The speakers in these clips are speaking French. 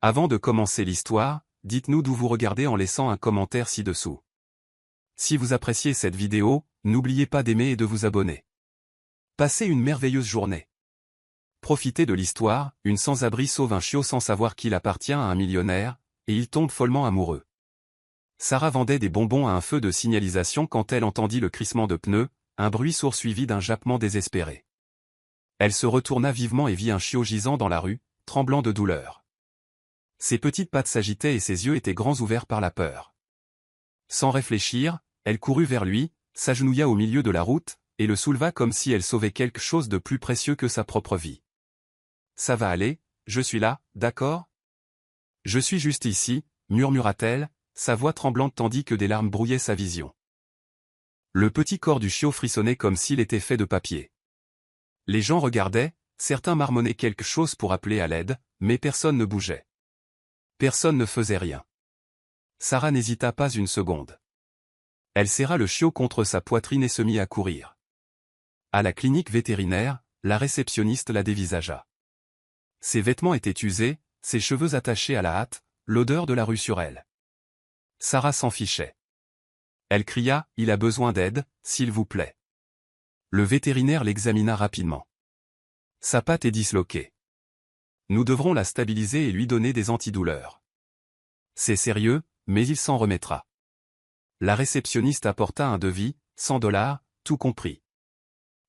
Avant de commencer l'histoire, dites-nous d'où vous regardez en laissant un commentaire ci-dessous. Si vous appréciez cette vidéo, n'oubliez pas d'aimer et de vous abonner. Passez une merveilleuse journée. Profitez de l'histoire, une sans-abri sauve un chiot sans savoir qu'il appartient à un millionnaire, et il tombe follement amoureux. Sarah vendait des bonbons à un feu de signalisation quand elle entendit le crissement de pneus, un bruit sourd suivi d'un jappement désespéré. Elle se retourna vivement et vit un chiot gisant dans la rue, tremblant de douleur. Ses petites pattes s'agitaient et ses yeux étaient grands ouverts par la peur. Sans réfléchir, elle courut vers lui, s'agenouilla au milieu de la route, et le souleva comme si elle sauvait quelque chose de plus précieux que sa propre vie. « Ça va aller, je suis là, d'accord ? Je suis juste ici, » murmura-t-elle, sa voix tremblante tandis que des larmes brouillaient sa vision. Le petit corps du chiot frissonnait comme s'il était fait de papier. Les gens regardaient, certains marmonnaient quelque chose pour appeler à l'aide, mais personne ne bougeait. Personne ne faisait rien. Sarah n'hésita pas une seconde. Elle serra le chiot contre sa poitrine et se mit à courir. À la clinique vétérinaire, la réceptionniste la dévisagea. Ses vêtements étaient usés, ses cheveux attachés à la hâte, l'odeur de la rue sur elle. Sarah s'en fichait. Elle cria « Il a besoin d'aide, s'il vous plaît ». Le vétérinaire l'examina rapidement. Sa patte est disloquée. Nous devrons la stabiliser et lui donner des antidouleurs. C'est sérieux, mais il s'en remettra. La réceptionniste apporta un devis, 100 $, tout compris.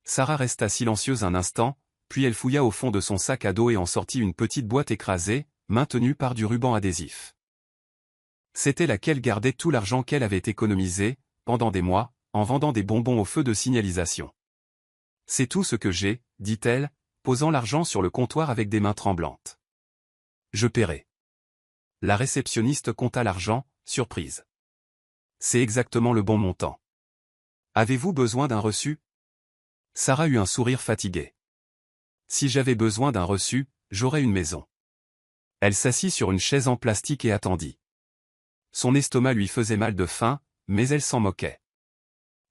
Sarah resta silencieuse un instant, puis elle fouilla au fond de son sac à dos et en sortit une petite boîte écrasée, maintenue par du ruban adhésif. C'était là qu'elle gardait tout l'argent qu'elle avait économisé, pendant des mois, en vendant des bonbons au feu de signalisation. « C'est tout ce que j'ai, » dit-elle, posant l'argent sur le comptoir avec des mains tremblantes. « Je paierai. » La réceptionniste compta l'argent, surprise. « C'est exactement le bon montant. Avez-vous besoin d'un reçu ?» Sarah eut un sourire fatigué. « Si j'avais besoin d'un reçu, j'aurais une maison. » Elle s'assit sur une chaise en plastique et attendit. Son estomac lui faisait mal de faim, mais elle s'en moquait.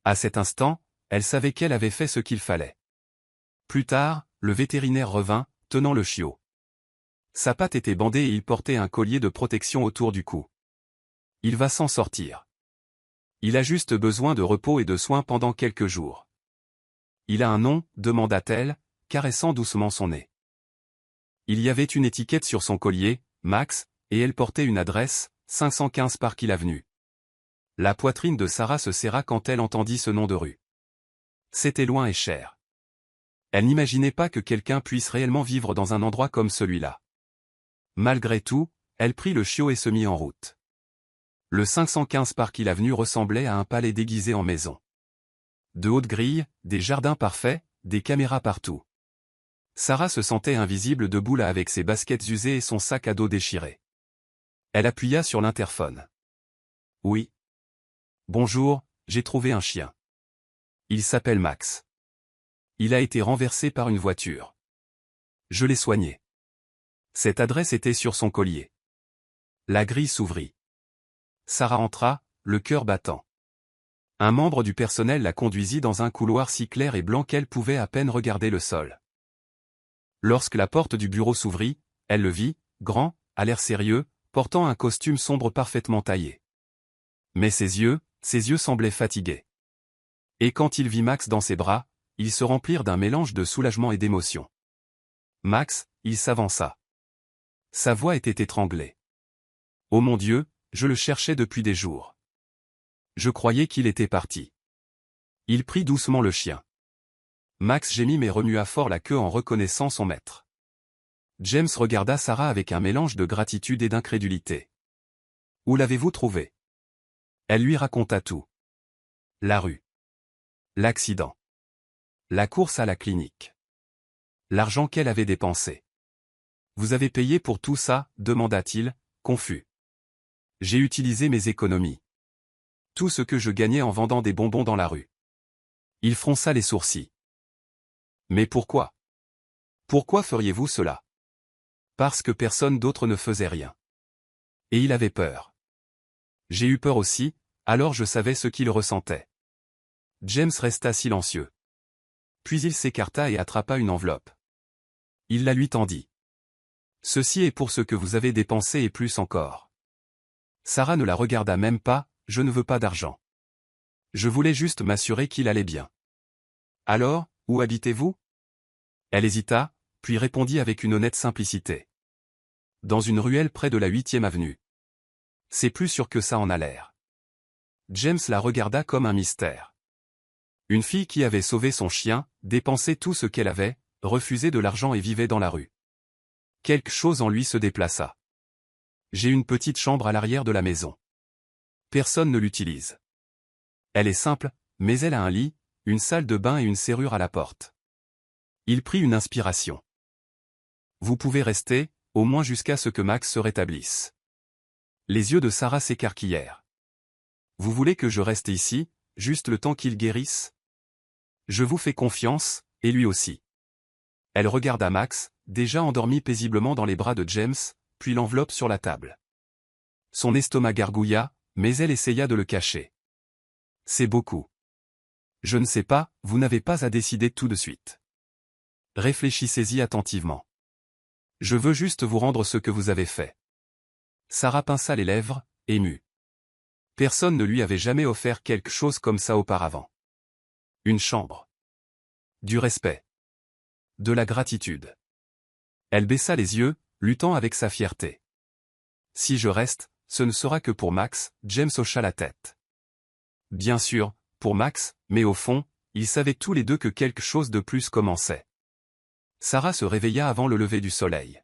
À cet instant, elle savait qu'elle avait fait ce qu'il fallait. Plus tard, le vétérinaire revint, tenant le chiot. Sa patte était bandée et il portait un collier de protection autour du cou. Il va s'en sortir. Il a juste besoin de repos et de soins pendant quelques jours. Il a un nom, demanda-t-elle, caressant doucement son nez. Il y avait une étiquette sur son collier, Max, et elle portait une adresse, 515 Park Hill Avenue. La poitrine de Sarah se serra quand elle entendit ce nom de rue. C'était loin et cher. Elle n'imaginait pas que quelqu'un puisse réellement vivre dans un endroit comme celui-là. Malgré tout, elle prit le chiot et se mit en route. Le 515 Park Hill Avenue ressemblait à un palais déguisé en maison. De hautes grilles, des jardins parfaits, des caméras partout. Sarah se sentait invisible debout là avec ses baskets usées et son sac à dos déchiré. Elle appuya sur l'interphone. « Oui. Bonjour, j'ai trouvé un chien. Il s'appelle Max. Il a été renversé par une voiture. Je l'ai soigné. » Cette adresse était sur son collier. La grille s'ouvrit. Sarah entra, le cœur battant. Un membre du personnel la conduisit dans un couloir si clair et blanc qu'elle pouvait à peine regarder le sol. Lorsque la porte du bureau s'ouvrit, elle le vit, grand, à l'air sérieux, portant un costume sombre parfaitement taillé. Mais ses yeux semblaient fatigués. Et quand il vit Max dans ses bras, ils se remplirent d'un mélange de soulagement et d'émotion. « Max », il s'avança. Sa voix était étranglée. « Oh mon Dieu, je le cherchais depuis des jours. Je croyais qu'il était parti. » Il prit doucement le chien. Max gémit mais remua fort la queue en reconnaissant son maître. James regarda Sarah avec un mélange de gratitude et d'incrédulité. « Où l'avez-vous trouvé ?» Elle lui raconta tout. La rue. L'accident. La course à la clinique. L'argent qu'elle avait dépensé. « Vous avez payé pour tout ça ?» demanda-t-il, confus. « J'ai utilisé mes économies. Tout ce que je gagnais en vendant des bonbons dans la rue. » Il fronça les sourcils. « Mais pourquoi ? Pourquoi feriez-vous cela ? » Parce que personne d'autre ne faisait rien. Et il avait peur. J'ai eu peur aussi, alors je savais ce qu'il ressentait. James resta silencieux. Puis il s'écarta et attrapa une enveloppe. Il la lui tendit. Ceci est pour ce que vous avez dépensé et plus encore. Sarah ne la regarda même pas, je ne veux pas d'argent. Je voulais juste m'assurer qu'il allait bien. Alors, où habitez-vous? Elle hésita, puis répondit avec une honnête simplicité. Dans une ruelle près de la 8e avenue. C'est plus sûr que ça en a l'air. James la regarda comme un mystère. Une fille qui avait sauvé son chien, dépensé tout ce qu'elle avait, refusé de l'argent et vivait dans la rue. Quelque chose en lui se déplaça. J'ai une petite chambre à l'arrière de la maison. Personne ne l'utilise. Elle est simple, mais elle a un lit, une salle de bain et une serrure à la porte. Il prit une inspiration. Vous pouvez rester, au moins jusqu'à ce que Max se rétablisse. Les yeux de Sarah s'écarquillèrent. Vous voulez que je reste ici, juste le temps qu'il guérisse? Je vous fais confiance, et lui aussi. Elle regarda Max, déjà endormi paisiblement dans les bras de James, puis l'enveloppe sur la table. Son estomac gargouilla, mais elle essaya de le cacher. C'est beaucoup. Je ne sais pas, vous n'avez pas à décider tout de suite. Réfléchissez-y attentivement. Je veux juste vous rendre ce que vous avez fait. Sarah pinça les lèvres, émue. Personne ne lui avait jamais offert quelque chose comme ça auparavant. Une chambre. Du respect. De la gratitude. Elle baissa les yeux, luttant avec sa fierté. Si je reste, ce ne sera que pour Max, James hocha la tête. Bien sûr, pour Max, mais au fond, ils savaient tous les deux que quelque chose de plus commençait. Sarah se réveilla avant le lever du soleil.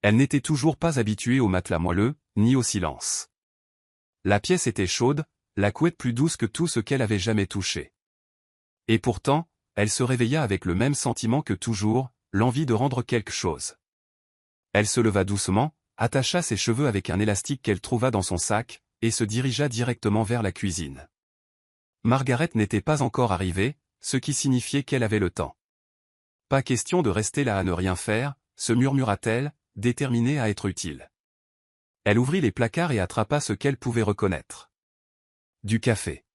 Elle n'était toujours pas habituée au matelas moelleux, ni au silence. La pièce était chaude, la couette plus douce que tout ce qu'elle avait jamais touché. Et pourtant, elle se réveilla avec le même sentiment que toujours, l'envie de rendre quelque chose. Elle se leva doucement, attacha ses cheveux avec un élastique qu'elle trouva dans son sac, et se dirigea directement vers la cuisine. Margaret n'était pas encore arrivée, ce qui signifiait qu'elle avait le temps. Pas question de rester là à ne rien faire, se murmura-t-elle, déterminée à être utile. Elle ouvrit les placards et attrapa ce qu'elle pouvait reconnaître. Du café.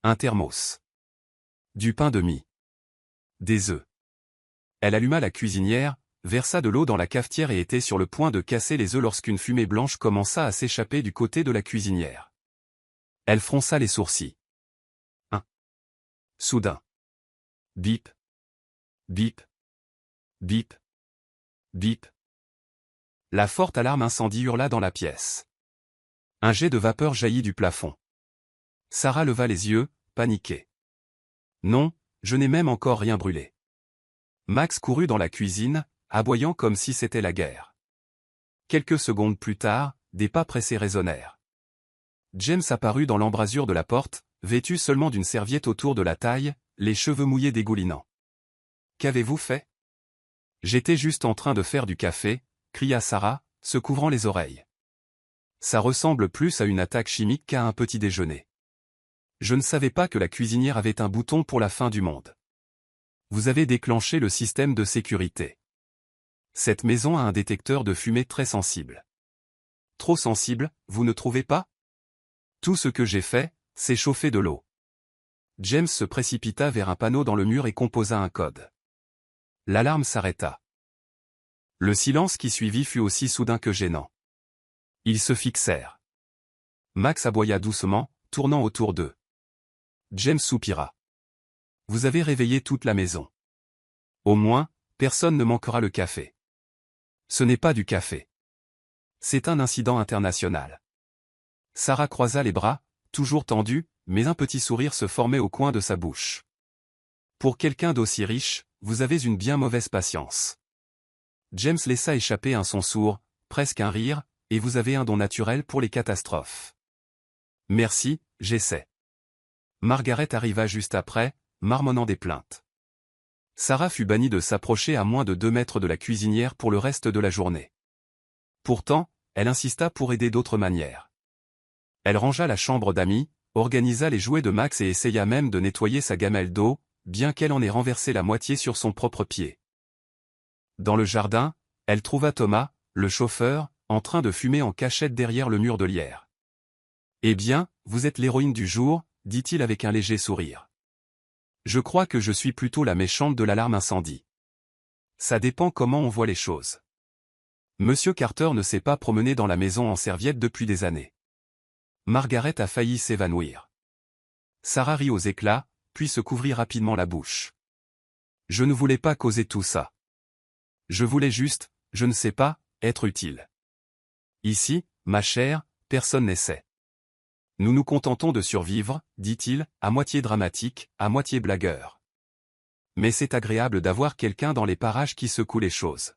Un thermos. Du pain de mie. Des œufs. Elle alluma la cuisinière, versa de l'eau dans la cafetière et était sur le point de casser les œufs lorsqu'une fumée blanche commença à s'échapper du côté de la cuisinière. Elle fronça les sourcils. Soudain. Bip. Bip. Bip. Bip. La forte alarme incendie hurla dans la pièce. Un jet de vapeur jaillit du plafond. Sarah leva les yeux, paniquée. Non, je n'ai même encore rien brûlé. Max courut dans la cuisine, aboyant comme si c'était la guerre. Quelques secondes plus tard, des pas pressés résonnèrent. James apparut dans l'embrasure de la porte, vêtu seulement d'une serviette autour de la taille, les cheveux mouillés dégoulinants. « Qu'avez-vous fait ?»« J'étais juste en train de faire du café, » cria Sarah, se couvrant les oreilles. « Ça ressemble plus à une attaque chimique qu'à un petit déjeuner. Je ne savais pas que la cuisinière avait un bouton pour la fin du monde. Vous avez déclenché le système de sécurité. Cette maison a un détecteur de fumée très sensible. Trop sensible, vous ne trouvez pas? Tout ce que j'ai fait, c'est chauffer de l'eau. » James se précipita vers un panneau dans le mur et composa un code. L'alarme s'arrêta. Le silence qui suivit fut aussi soudain que gênant. Ils se fixèrent. Max aboya doucement, tournant autour d'eux. James soupira. « Vous avez réveillé toute la maison. Au moins, personne ne manquera le café. » Ce n'est pas du café. C'est un incident international. Sarah croisa les bras, toujours tendus, mais un petit sourire se formait au coin de sa bouche. Pour quelqu'un d'aussi riche, vous avez une bien mauvaise patience. James laissa échapper un son sourd, presque un rire, et vous avez un don naturel pour les catastrophes. Merci, j'essaie. Margaret arriva juste après, marmonnant des plaintes. Sarah fut bannie de s'approcher à moins de 2 mètres de la cuisinière pour le reste de la journée. Pourtant, elle insista pour aider d'autres manières. Elle rangea la chambre d'amis, organisa les jouets de Max et essaya même de nettoyer sa gamelle d'eau, bien qu'elle en ait renversé la moitié sur son propre pied. Dans le jardin, elle trouva Thomas, le chauffeur, en train de fumer en cachette derrière le mur de lierre. « Eh bien, vous êtes l'héroïne du jour, » dit-il avec un léger sourire. « Je crois que je suis plutôt la méchante de l'alarme incendie. Ça dépend comment on voit les choses. » Monsieur Carter ne s'est pas promené dans la maison en serviette depuis des années. Margaret a failli s'évanouir. Sarah rit aux éclats, puis se couvrit rapidement la bouche. Je ne voulais pas causer tout ça. Je voulais juste, je ne sais pas, être utile. Ici, ma chère, personne n'essaie. Nous nous contentons de survivre, dit-il, à moitié dramatique, à moitié blagueur. Mais c'est agréable d'avoir quelqu'un dans les parages qui secoue les choses.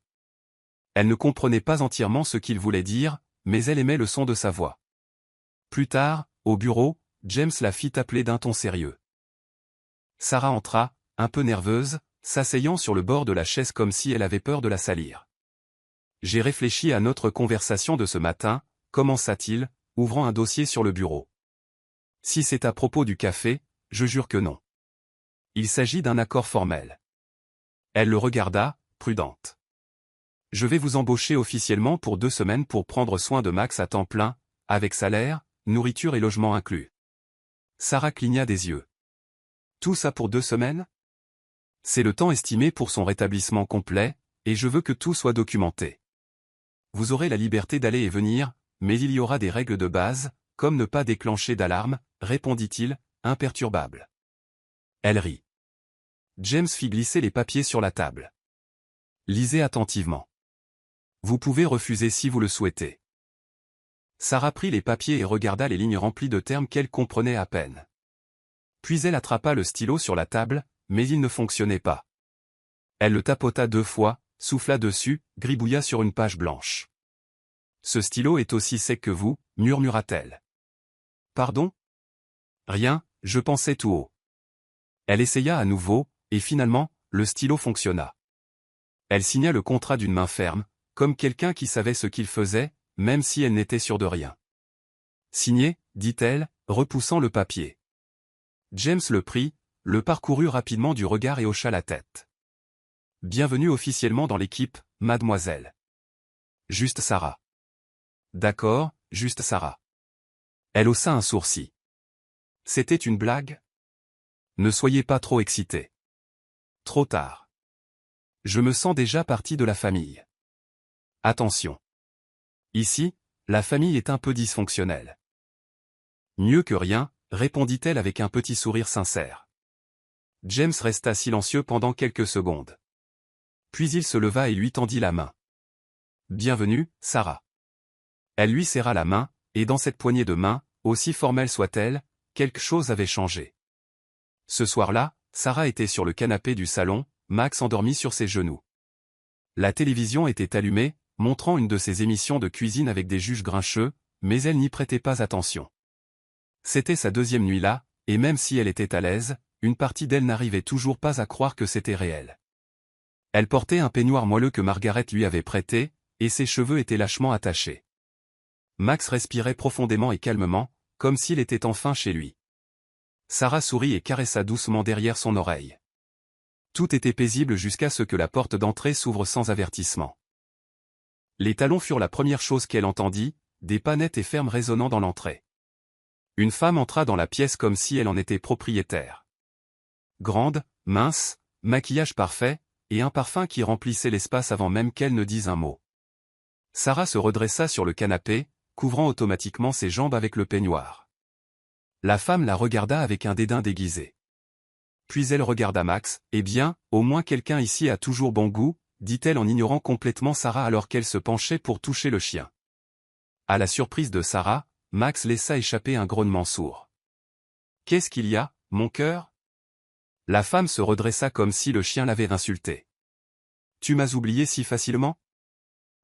Elle ne comprenait pas entièrement ce qu'il voulait dire, mais elle aimait le son de sa voix. Plus tard, au bureau, James la fit appeler d'un ton sérieux. Sarah entra, un peu nerveuse, s'asseyant sur le bord de la chaise comme si elle avait peur de la salir. J'ai réfléchi à notre conversation de ce matin, commença-t-il, ouvrant un dossier sur le bureau. Si c'est à propos du café, je jure que non. Il s'agit d'un accord formel. Elle le regarda, prudente. Je vais vous embaucher officiellement pour 2 semaines pour prendre soin de Max à temps plein, avec salaire, nourriture et logement inclus. Sarah cligna des yeux. Tout ça pour 2 semaines? C'est le temps estimé pour son rétablissement complet, et je veux que tout soit documenté. Vous aurez la liberté d'aller et venir, mais il y aura des règles de base, comme ne pas déclencher d'alarme, répondit-il, imperturbable. Elle rit. James fit glisser les papiers sur la table. Lisez attentivement. Vous pouvez refuser si vous le souhaitez. Sarah prit les papiers et regarda les lignes remplies de termes qu'elle comprenait à peine. Puis elle attrapa le stylo sur la table, mais il ne fonctionnait pas. Elle le tapota 2 fois, souffla dessus, gribouilla sur une page blanche. Ce stylo est aussi sec que vous, murmura-t-elle. Pardon? Rien, je pensais tout haut. Elle essaya à nouveau, et finalement, le stylo fonctionna. Elle signa le contrat d'une main ferme, comme quelqu'un qui savait ce qu'il faisait, même si elle n'était sûre de rien. Signé, dit-elle, repoussant le papier. James le prit, le parcourut rapidement du regard et hocha la tête. Bienvenue officiellement dans l'équipe, mademoiselle. Juste Sarah. D'accord, juste Sarah. Elle haussa un sourcil. C'était une blague? Ne soyez pas trop excité. Trop tard. Je me sens déjà partie de la famille. Attention. Ici, la famille est un peu dysfonctionnelle. Mieux que rien, répondit-elle avec un petit sourire sincère. James resta silencieux pendant quelques secondes. Puis il se leva et lui tendit la main. Bienvenue, Sarah. Elle lui serra la main, et dans cette poignée de main, aussi formelle soit-elle, quelque chose avait changé. Ce soir-là, Sarah était sur le canapé du salon, Max endormi sur ses genoux. La télévision était allumée, montrant une de ses émissions de cuisine avec des juges grincheux, mais elle n'y prêtait pas attention. C'était sa 2e nuit là, et même si elle était à l'aise, une partie d'elle n'arrivait toujours pas à croire que c'était réel. Elle portait un peignoir moelleux que Margaret lui avait prêté, et ses cheveux étaient lâchement attachés. Max respirait profondément et calmement, comme s'il était enfin chez lui. Sarah sourit et caressa doucement derrière son oreille. Tout était paisible jusqu'à ce que la porte d'entrée s'ouvre sans avertissement. Les talons furent la première chose qu'elle entendit, des pas nets et fermes résonnant dans l'entrée. Une femme entra dans la pièce comme si elle en était propriétaire. Grande, mince, maquillage parfait, et un parfum qui remplissait l'espace avant même qu'elle ne dise un mot. Sarah se redressa sur le canapé, couvrant automatiquement ses jambes avec le peignoir. La femme la regarda avec un dédain déguisé. Puis elle regarda Max, « Eh bien, au moins quelqu'un ici a toujours bon goût », dit-elle en ignorant complètement Sarah alors qu'elle se penchait pour toucher le chien. À la surprise de Sarah, Max laissa échapper un grognement sourd. « Qu'est-ce qu'il y a, mon cœur ?» La femme se redressa comme si le chien l'avait insultée. « Tu m'as oublié si facilement ?»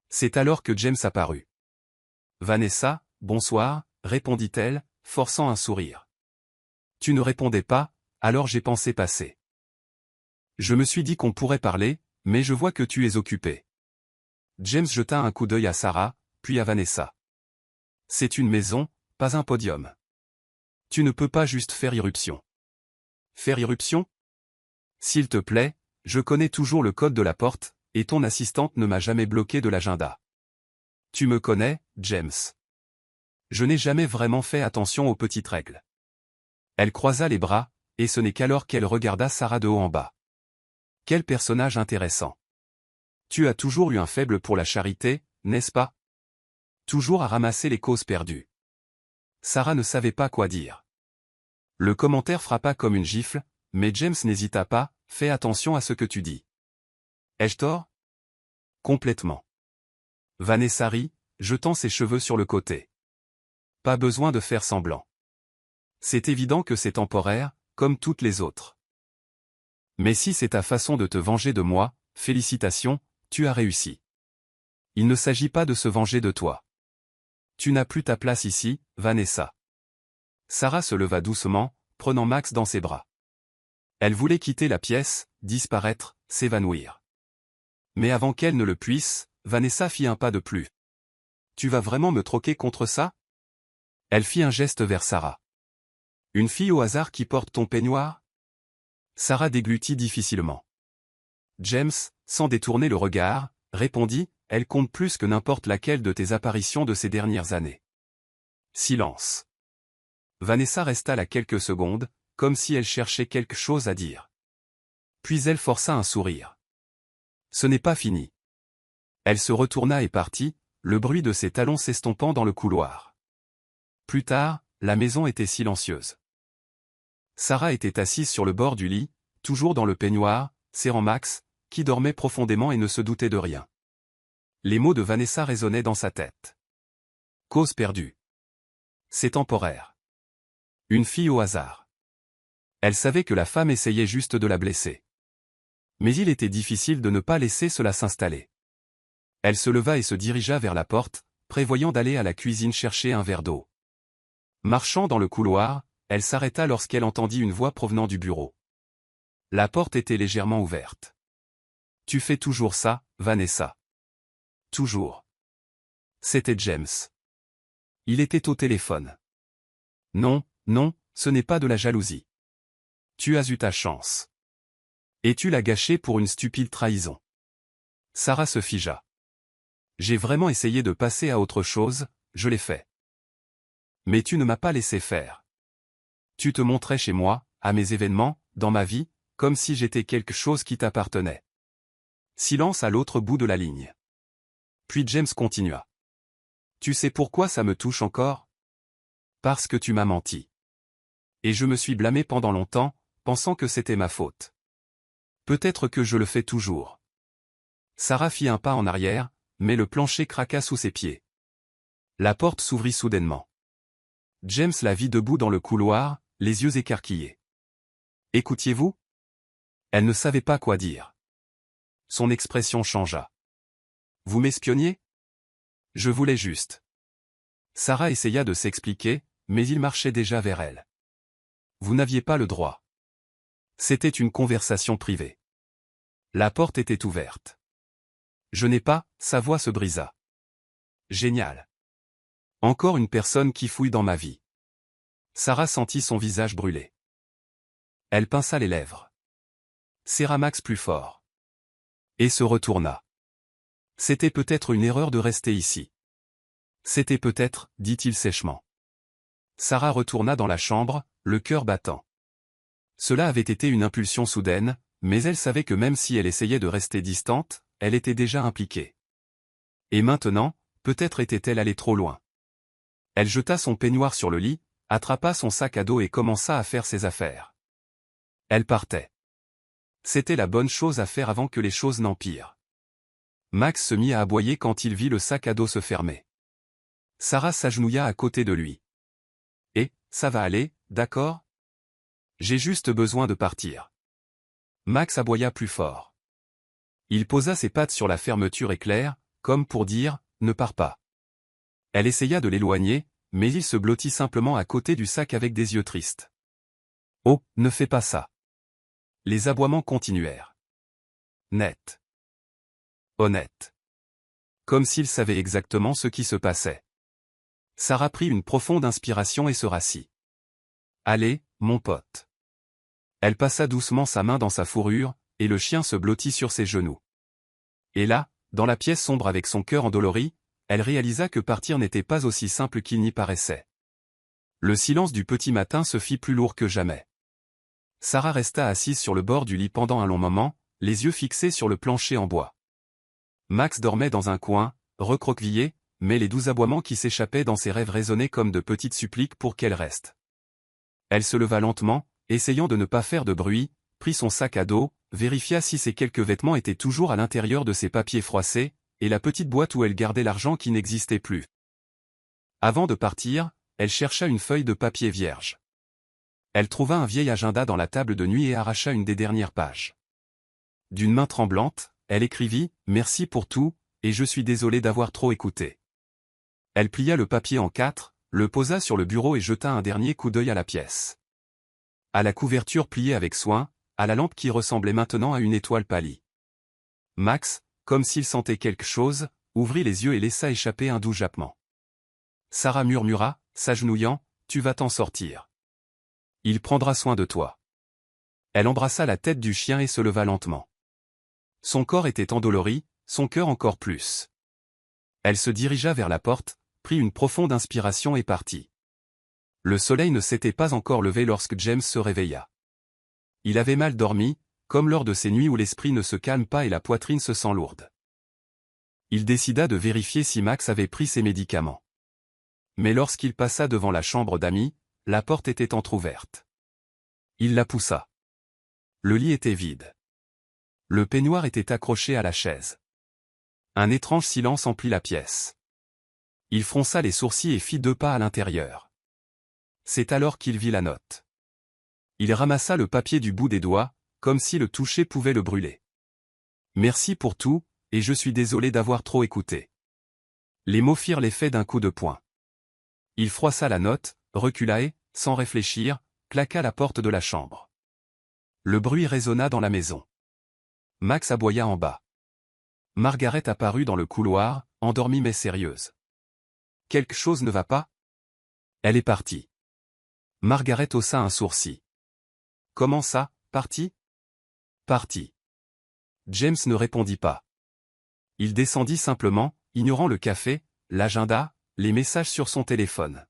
C'est alors que James apparut. « Vanessa, bonsoir, » répondit-elle, forçant un sourire. « Tu ne répondais pas, alors j'ai pensé passer. Je me suis dit qu'on pourrait parler, mais je vois que tu es occupé. » James jeta un coup d'œil à Sarah, puis à Vanessa. « C'est une maison, pas un podium. Tu ne peux pas juste faire irruption. » « Faire irruption ? S'il te plaît, je connais toujours le code de la porte, et ton assistante ne m'a jamais bloqué de l'agenda. Tu me connais, James. Je n'ai jamais vraiment fait attention aux petites règles. » Elle croisa les bras, et ce n'est qu'alors qu'elle regarda Sarah de haut en bas. Quel personnage intéressant. Tu as toujours eu un faible pour la charité, n'est-ce pas? Toujours à ramasser les causes perdues. Sarah ne savait pas quoi dire. Le commentaire frappa comme une gifle, mais James n'hésita pas, fais attention à ce que tu dis. Ai-je tort? Complètement. Vanessa rit, jetant ses cheveux sur le côté. Pas besoin de faire semblant. C'est évident que c'est temporaire, comme toutes les autres. Mais si c'est ta façon de te venger de moi, félicitations, tu as réussi. Il ne s'agit pas de se venger de toi. Tu n'as plus ta place ici, Vanessa. Sarah se leva doucement, prenant Max dans ses bras. Elle voulait quitter la pièce, disparaître, s'évanouir. Mais avant qu'elle ne le puisse, Vanessa fit un pas de plus. Tu vas vraiment me troquer contre ça? Elle fit un geste vers Sarah. Une fille au hasard qui porte ton peignoir? Sarah déglutit difficilement. James, sans détourner le regard, répondit, elle compte plus que n'importe laquelle de tes apparitions de ces dernières années. Silence. Vanessa resta là quelques secondes, comme si elle cherchait quelque chose à dire. Puis elle força un sourire. Ce n'est pas fini. Elle se retourna et partit, le bruit de ses talons s'estompant dans le couloir. Plus tard, la maison était silencieuse. Sarah était assise sur le bord du lit, toujours dans le peignoir, serrant Max, qui dormait profondément et ne se doutait de rien. Les mots de Vanessa résonnaient dans sa tête. Cause perdue. C'est temporaire. Une fille au hasard. Elle savait que la femme essayait juste de la blesser. Mais il était difficile de ne pas laisser cela s'installer. Elle se leva et se dirigea vers la porte, prévoyant d'aller à la cuisine chercher un verre d'eau. Marchant dans le couloir, elle s'arrêta lorsqu'elle entendit une voix provenant du bureau. La porte était légèrement ouverte. Tu fais toujours ça, Vanessa. Toujours. C'était James. Il était au téléphone. Non, non, ce n'est pas de la jalousie. Tu as eu ta chance. Et tu l'as gâchée pour une stupide trahison. Sarah se figea. J'ai vraiment essayé de passer à autre chose, je l'ai fait. Mais tu ne m'as pas laissé faire. Tu te montrais chez moi, à mes événements, dans ma vie, comme si j'étais quelque chose qui t'appartenait. Silence à l'autre bout de la ligne. Puis James continua. Tu sais pourquoi ça me touche encore? Parce que tu m'as menti. Et je me suis blâmé pendant longtemps, pensant que c'était ma faute. Peut-être que je le fais toujours. Sarah fit un pas en arrière, mais le plancher craqua sous ses pieds. La porte s'ouvrit soudainement. James la vit debout dans le couloir, les yeux écarquillés. Écoutiez-vous? Elle ne savait pas quoi dire. Son expression changea. Vous m'espionniez? Je voulais juste. Sarah essaya de s'expliquer, mais il marchait déjà vers elle. Vous n'aviez pas le droit. C'était une conversation privée. La porte était ouverte. Je n'ai pas, sa voix se brisa. Génial. Encore une personne qui fouille dans ma vie. Sarah sentit son visage brûler. Elle pinça les lèvres. Serra Max plus fort. Et se retourna. C'était peut-être une erreur de rester ici. C'était peut-être, dit-il sèchement. Sarah retourna dans la chambre, le cœur battant. Cela avait été une impulsion soudaine, mais elle savait que même si elle essayait de rester distante, elle était déjà impliquée. Et maintenant, peut-être était-elle allée trop loin. Elle jeta son peignoir sur le lit, attrapa son sac à dos et commença à faire ses affaires. Elle partait. C'était la bonne chose à faire avant que les choses n'empirent. Max se mit à aboyer quand il vit le sac à dos se fermer. Sarah s'agenouilla à côté de lui. « Et, ça va aller, d'accord? J'ai juste besoin de partir. » Max aboya plus fort. Il posa ses pattes sur la fermeture éclair, comme pour dire « Ne pars pas ». Elle essaya de l'éloigner, mais il se blottit simplement à côté du sac avec des yeux tristes. « Oh, ne fais pas ça. » Les aboiements continuèrent. Net. Honnête. Comme s'il savait exactement ce qui se passait. Sarah prit une profonde inspiration et se rassit. « Allez, mon pote. » Elle passa doucement sa main dans sa fourrure, et le chien se blottit sur ses genoux. Et là, dans la pièce sombre avec son cœur endolori, elle réalisa que partir n'était pas aussi simple qu'il n'y paraissait. Le silence du petit matin se fit plus lourd que jamais. Sarah resta assise sur le bord du lit pendant un long moment, les yeux fixés sur le plancher en bois. Max dormait dans un coin, recroquevillée, mais les doux aboiements qui s'échappaient dans ses rêves résonnaient comme de petites suppliques pour qu'elle reste. Elle se leva lentement, essayant de ne pas faire de bruit, prit son sac à dos, vérifia si ses quelques vêtements étaient toujours à l'intérieur de ses papiers froissés, et la petite boîte où elle gardait l'argent qui n'existait plus. Avant de partir, elle chercha une feuille de papier vierge. Elle trouva un vieil agenda dans la table de nuit et arracha une des dernières pages. D'une main tremblante, elle écrivit « Merci pour tout, et je suis désolée d'avoir trop écouté ». Elle plia le papier en 4, le posa sur le bureau et jeta un dernier coup d'œil à la pièce. À la couverture pliée avec soin, à la lampe qui ressemblait maintenant à une étoile pâlie. Max, comme s'il sentait quelque chose, ouvrit les yeux et laissa échapper un doux jappement. Sarah murmura, s'agenouillant, « Tu vas t'en sortir. Il prendra soin de toi. » Elle embrassa la tête du chien et se leva lentement. Son corps était endolori, son cœur encore plus. Elle se dirigea vers la porte, prit une profonde inspiration et partit. Le soleil ne s'était pas encore levé lorsque James se réveilla. Il avait mal dormi, comme lors de ces nuits où l'esprit ne se calme pas et la poitrine se sent lourde. Il décida de vérifier si Max avait pris ses médicaments. Mais lorsqu'il passa devant la chambre d'amis, la porte était entr'ouverte. Il la poussa. Le lit était vide. Le peignoir était accroché à la chaise. Un étrange silence emplit la pièce. Il fronça les sourcils et fit 2 pas à l'intérieur. C'est alors qu'il vit la note. Il ramassa le papier du bout des doigts, comme si le toucher pouvait le brûler. « Merci pour tout, et je suis désolé d'avoir trop écouté. » Les mots firent l'effet d'un coup de poing. Il froissa la note, recula et, sans réfléchir, claqua la porte de la chambre. Le bruit résonna dans la maison. Max aboya en bas. Margaret apparut dans le couloir, endormie mais sérieuse. « Quelque chose ne va pas ? » Elle est partie. Margaret haussa un sourcil. « Comment ça, partie ? » ?»« Partie. » James ne répondit pas. Il descendit simplement, ignorant le café, l'agenda, les messages sur son téléphone.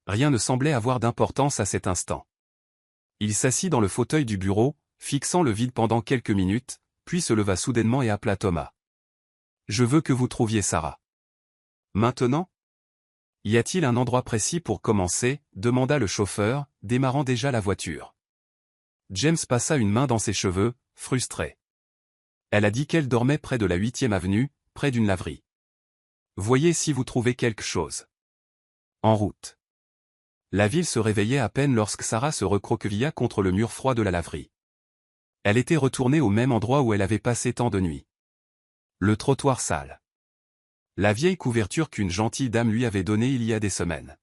Rien ne semblait avoir d'importance à cet instant. Il s'assit dans le fauteuil du bureau, fixant le vide pendant quelques minutes, puis se leva soudainement et appela Thomas. « Je veux que vous trouviez Sarah. »« Maintenant ? » ?»« Y a-t-il un endroit précis pour commencer ?» demanda le chauffeur, démarrant déjà la voiture. James passa une main dans ses cheveux, frustré. Elle a dit qu'elle dormait près de la 8e avenue, près d'une laverie. Voyez si vous trouvez quelque chose. En route. La ville se réveillait à peine lorsque Sarah se recroquevilla contre le mur froid de la laverie. Elle était retournée au même endroit où elle avait passé tant de nuits. Le trottoir sale. La vieille couverture qu'une gentille dame lui avait donnée il y a des semaines.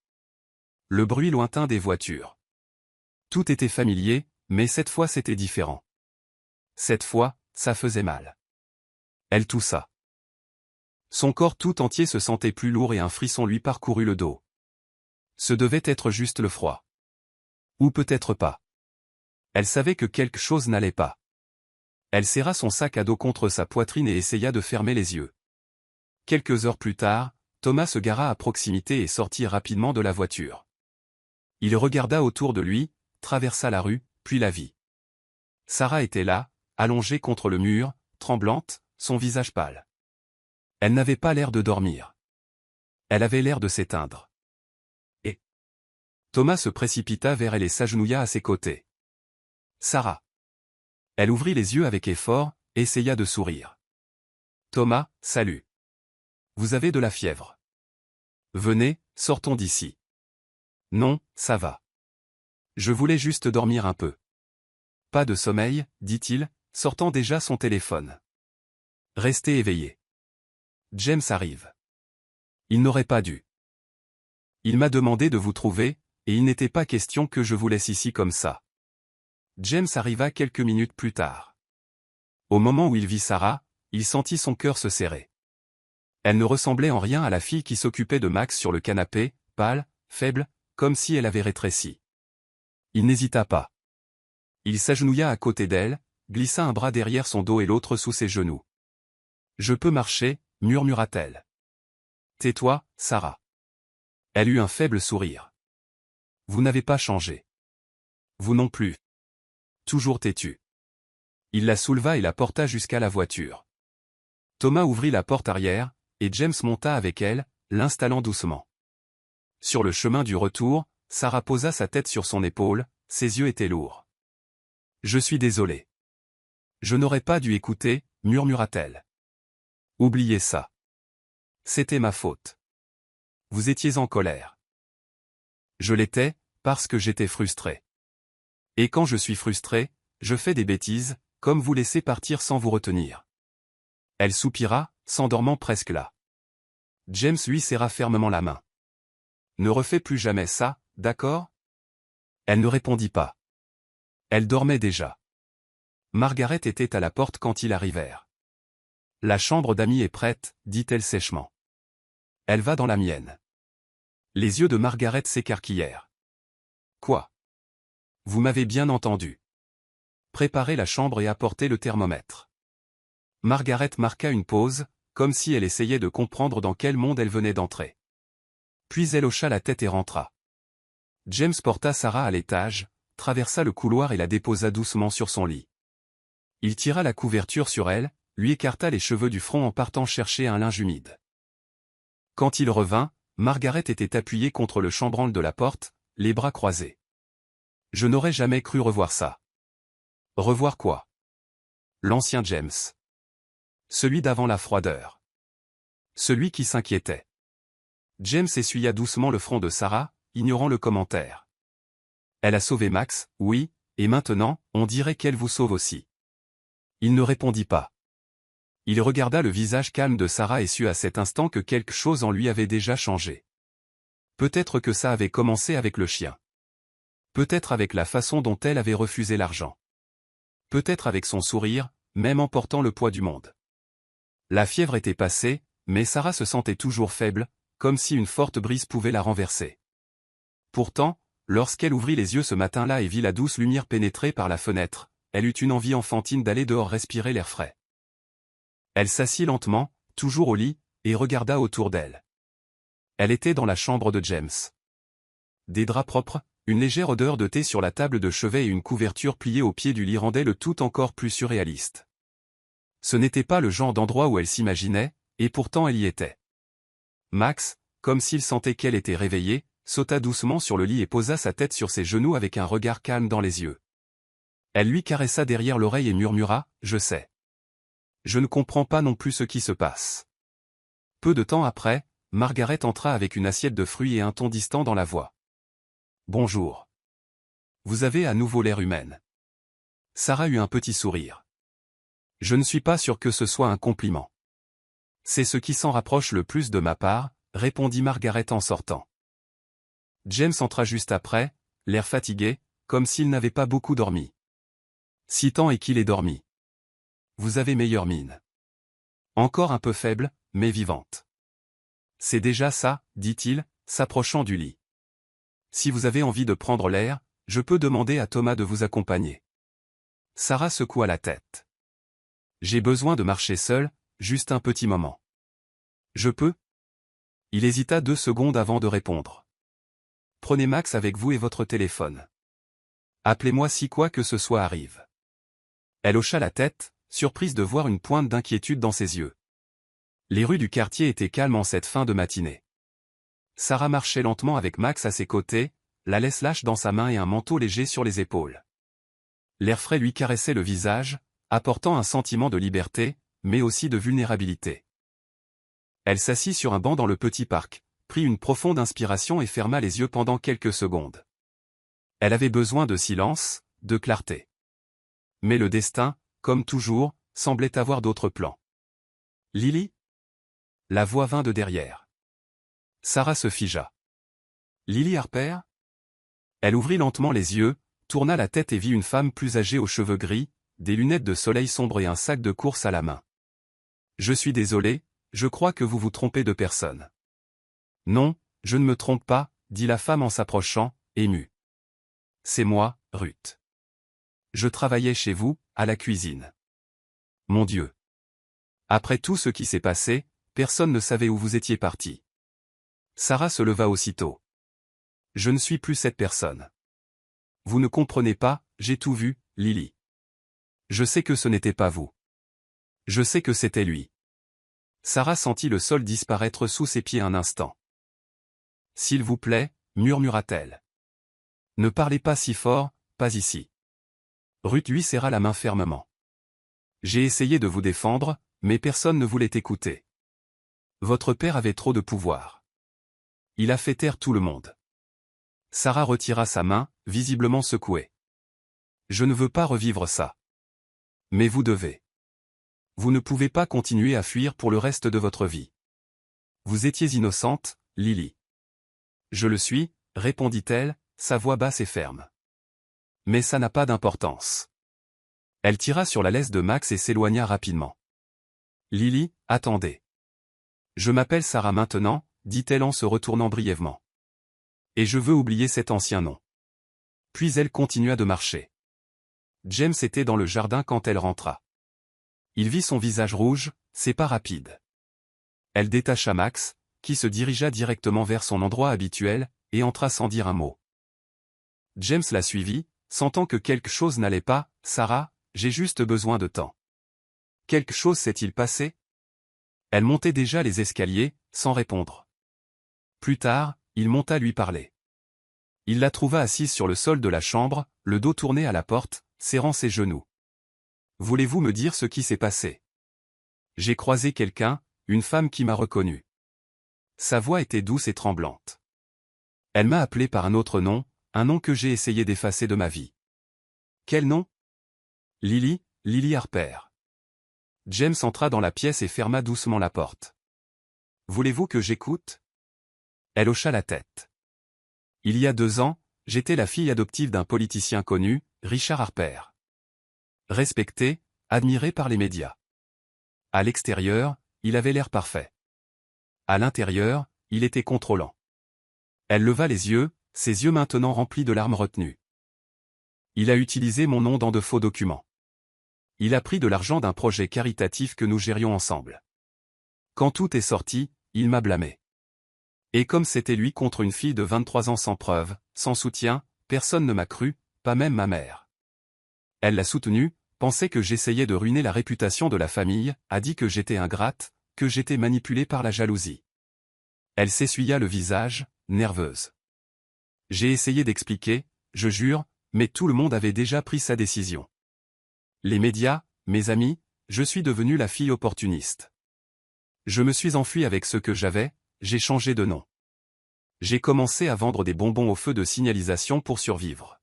Le bruit lointain des voitures. Tout était familier, mais cette fois c'était différent. Cette fois, ça faisait mal. Elle toussa. Son corps tout entier se sentait plus lourd et un frisson lui parcourut le dos. Ce devait être juste le froid. Ou peut-être pas. Elle savait que quelque chose n'allait pas. Elle serra son sac à dos contre sa poitrine et essaya de fermer les yeux. Quelques heures plus tard, Thomas se gara à proximité et sortit rapidement de la voiture. Il regarda autour de lui, traversa la rue, puis la vit. Sarah était là, allongée contre le mur, tremblante, son visage pâle. Elle n'avait pas l'air de dormir. Elle avait l'air de s'éteindre. Et Thomas se précipita vers elle et s'agenouilla à ses côtés. « Sarah !» Elle ouvrit les yeux avec effort, essaya de sourire. « Thomas, salut. Vous avez de la fièvre. Venez, sortons d'ici. »« Non, ça va. Je voulais juste dormir un peu. »« Pas de sommeil, dit-il, sortant déjà son téléphone. »« Restez éveillé. James arrive. »« Il n'aurait pas dû. Il m'a demandé de vous trouver, et il n'était pas question que je vous laisse ici comme ça. » James arriva quelques minutes plus tard. Au moment où il vit Sarah, il sentit son cœur se serrer. Elle ne ressemblait en rien à la fille qui s'occupait de Max sur le canapé, pâle, faible, comme si elle avait rétréci. Il n'hésita pas. Il s'agenouilla à côté d'elle, glissa un bras derrière son dos et l'autre sous ses genoux. « Je peux marcher, » murmura-t-elle. « Tais-toi, Sarah. » Elle eut un faible sourire. « Vous n'avez pas changé. Vous non plus. Toujours têtu. » Il la souleva et la porta jusqu'à la voiture. Thomas ouvrit la porte arrière, et James monta avec elle, l'installant doucement. Sur le chemin du retour, Sarah posa sa tête sur son épaule, ses yeux étaient lourds. « Je suis désolée. Je n'aurais pas dû écouter, murmura-t-elle. Oubliez ça. C'était ma faute. Vous étiez en colère. Je l'étais, parce que j'étais frustré. Et quand je suis frustré, je fais des bêtises, comme vous laisser partir sans vous retenir. » Elle soupira, s'endormant presque là. James lui serra fermement la main. « Ne refais plus jamais ça, d'accord ?» Elle ne répondit pas. Elle dormait déjà. Margaret était à la porte quand ils arrivèrent. « La chambre d'amis est prête, dit-elle sèchement. Elle va dans la mienne. » Les yeux de Margaret s'écarquillèrent. « Quoi ? Vous m'avez bien entendu. Préparez la chambre et apportez le thermomètre. » Margaret marqua une pause, comme si elle essayait de comprendre dans quel monde elle venait d'entrer. Puis elle hocha la tête et rentra. James porta Sarah à l'étage, traversa le couloir et la déposa doucement sur son lit. Il tira la couverture sur elle, lui écarta les cheveux du front en partant chercher un linge humide. Quand il revint, Margaret était appuyée contre le chambranle de la porte, les bras croisés. « Je n'aurais jamais cru revoir ça. » « Revoir quoi ?» L'ancien James. Celui d'avant la froideur. Celui qui s'inquiétait. James essuya doucement le front de Sarah, ignorant le commentaire. « Elle a sauvé Max, oui, et maintenant, on dirait qu'elle vous sauve aussi. » Il ne répondit pas. Il regarda le visage calme de Sarah et sut à cet instant que quelque chose en lui avait déjà changé. Peut-être que ça avait commencé avec le chien. Peut-être avec la façon dont elle avait refusé l'argent. Peut-être avec son sourire, même en portant le poids du monde. La fièvre était passée, mais Sarah se sentait toujours faible, comme si une forte brise pouvait la renverser. Pourtant, lorsqu'elle ouvrit les yeux ce matin-là et vit la douce lumière pénétrer par la fenêtre, elle eut une envie enfantine d'aller dehors respirer l'air frais. Elle s'assit lentement, toujours au lit, et regarda autour d'elle. Elle était dans la chambre de James. Des draps propres, une légère odeur de thé sur la table de chevet et une couverture pliée au pied du lit rendaient le tout encore plus surréaliste. Ce n'était pas le genre d'endroit où elle s'imaginait, et pourtant elle y était. Max, comme s'il sentait qu'elle était réveillée, sauta doucement sur le lit et posa sa tête sur ses genoux avec un regard calme dans les yeux. Elle lui caressa derrière l'oreille et murmura, « Je sais. Je ne comprends pas non plus ce qui se passe. » Peu de temps après, Margaret entra avec une assiette de fruits et un ton distant dans la voix. « Bonjour. Vous avez à nouveau l'air humaine. » Sarah eut un petit sourire. « Je ne suis pas sûr que ce soit un compliment. » C'est ce qui s'en rapproche le plus de ma part, répondit Margaret en sortant. James entra juste après, l'air fatigué, comme s'il n'avait pas beaucoup dormi. « Si tant est qu'il ait dormi. Vous avez meilleure mine. Encore un peu faible, mais vivante. » C'est déjà ça, dit-il, s'approchant du lit. Si vous avez envie de prendre l'air, je peux demander à Thomas de vous accompagner. Sarah secoua la tête. J'ai besoin de marcher seul, juste un petit moment. Je peux ? Il hésita 2 secondes avant de répondre. Prenez Max avec vous et votre téléphone. Appelez-moi si quoi que ce soit arrive. Elle hocha la tête, surprise de voir une pointe d'inquiétude dans ses yeux. Les rues du quartier étaient calmes en cette fin de matinée. Sarah marchait lentement avec Max à ses côtés, la laisse lâche dans sa main et un manteau léger sur les épaules. L'air frais lui caressait le visage, apportant un sentiment de liberté, mais aussi de vulnérabilité. Elle s'assit sur un banc dans le petit parc, prit une profonde inspiration et ferma les yeux pendant quelques secondes. Elle avait besoin de silence, de clarté. Mais le destin, comme toujours, semblait avoir d'autres plans. « Lily ?» La voix vint de derrière. Sarah se figea. « Lily Harper ?» Elle ouvrit lentement les yeux, tourna la tête et vit une femme plus âgée aux cheveux gris, des lunettes de soleil sombre et un sac de course à la main. « Je suis désolé, je crois que vous vous trompez de personne. »« Non, je ne me trompe pas, » dit la femme en s'approchant, émue. « C'est moi, Ruth. Je travaillais chez vous, à la cuisine. Mon Dieu. Après tout ce qui s'est passé, personne ne savait où vous étiez parti. » Sarah se leva aussitôt. « Je ne suis plus cette personne. Vous ne comprenez pas, j'ai tout vu, Lily. Je sais que ce n'était pas vous. Je sais que c'était lui. Sarah sentit le sol disparaître sous ses pieds un instant. « S'il vous plaît, murmura-t-elle. Ne parlez pas si fort, pas ici. » Ruth lui serra la main fermement. « J'ai essayé de vous défendre, mais personne ne voulait écouter. Votre père avait trop de pouvoir. Il a fait taire tout le monde. » Sarah retira sa main, visiblement secouée. « Je ne veux pas revivre ça. Mais vous devez. Vous ne pouvez pas continuer à fuir pour le reste de votre vie. Vous étiez innocente, Lily. »« Je le suis, » répondit-elle, sa voix basse et ferme. « Mais ça n'a pas d'importance. » Elle tira sur la laisse de Max et s'éloigna rapidement. « Lily, attendez. Je m'appelle Sarah maintenant, » dit-elle en se retournant brièvement. « Et je veux oublier cet ancien nom. » Puis elle continua de marcher. James était dans le jardin quand elle rentra. Il vit son visage rouge, « C'est pas rapide. » Elle détacha Max, qui se dirigea directement vers son endroit habituel, et entra sans dire un mot. James la suivit, sentant que quelque chose n'allait pas. « Sarah, j'ai juste besoin de temps. » « Quelque chose s'est-il passé ?» Elle montait déjà les escaliers, sans répondre. Plus tard, il monta lui parler. Il la trouva assise sur le sol de la chambre, le dos tourné à la porte, serrant ses genoux. « Voulez-vous me dire ce qui s'est passé ? J'ai croisé quelqu'un, une femme qui m'a reconnu. » Sa voix était douce et tremblante. Elle m'a appelé par un autre nom, un nom que j'ai essayé d'effacer de ma vie. Quel nom ? Lily, Lily Harper. James entra dans la pièce et ferma doucement la porte. Voulez-vous que j'écoute ? Elle hocha la tête. Il y a 2 ans, j'étais la fille adoptive d'un politicien connu, Richard Harper. Respecté, admiré par les médias. À l'extérieur, il avait l'air parfait. À l'intérieur, il était contrôlant. Elle leva les yeux, ses yeux maintenant remplis de larmes retenues. Il a utilisé mon nom dans de faux documents. Il a pris de l'argent d'un projet caritatif que nous gérions ensemble. Quand tout est sorti, il m'a blâmé. Et comme c'était lui contre une fille de 23 ans sans preuve, sans soutien, personne ne m'a cru, pas même ma mère. Elle l'a soutenu, pensait que j'essayais de ruiner la réputation de la famille, a dit que j'étais ingrate, que j'étais manipulée par la jalousie. Elle s'essuya le visage, nerveuse. J'ai essayé d'expliquer, je jure, mais tout le monde avait déjà pris sa décision. Les médias, mes amis, je suis devenue la fille opportuniste. Je me suis enfuie avec ce que j'avais, j'ai changé de nom. J'ai commencé à vendre des bonbons au feu de signalisation pour survivre.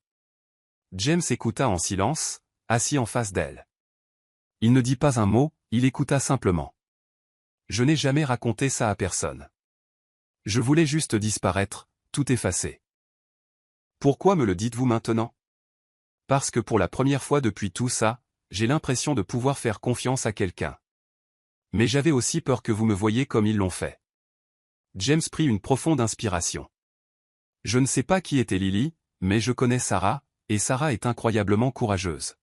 James écouta en silence, assis en face d'elle. Il ne dit pas un mot, il écouta simplement. Je n'ai jamais raconté ça à personne. Je voulais juste disparaître, tout effacer. Pourquoi me le dites-vous maintenant ? Parce que pour la première fois depuis tout ça, j'ai l'impression de pouvoir faire confiance à quelqu'un. Mais j'avais aussi peur que vous me voyiez comme ils l'ont fait. James prit une profonde inspiration. Je ne sais pas qui était Lily, mais je connais Sarah, et Sarah est incroyablement courageuse.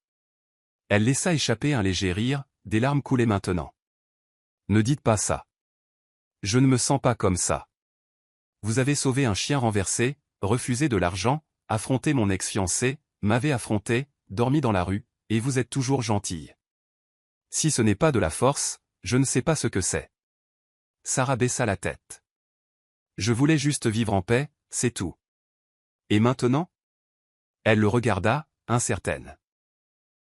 Elle laissa échapper un léger rire, des larmes coulaient maintenant. Ne dites pas ça. Je ne me sens pas comme ça. Vous avez sauvé un chien renversé, refusé de l'argent, affronté mon ex-fiancé, m'avez affronté, dormi dans la rue, et vous êtes toujours gentille. Si ce n'est pas de la force, je ne sais pas ce que c'est. Sarah baissa la tête. Je voulais juste vivre en paix, c'est tout. Et maintenant ? Elle le regarda, incertaine.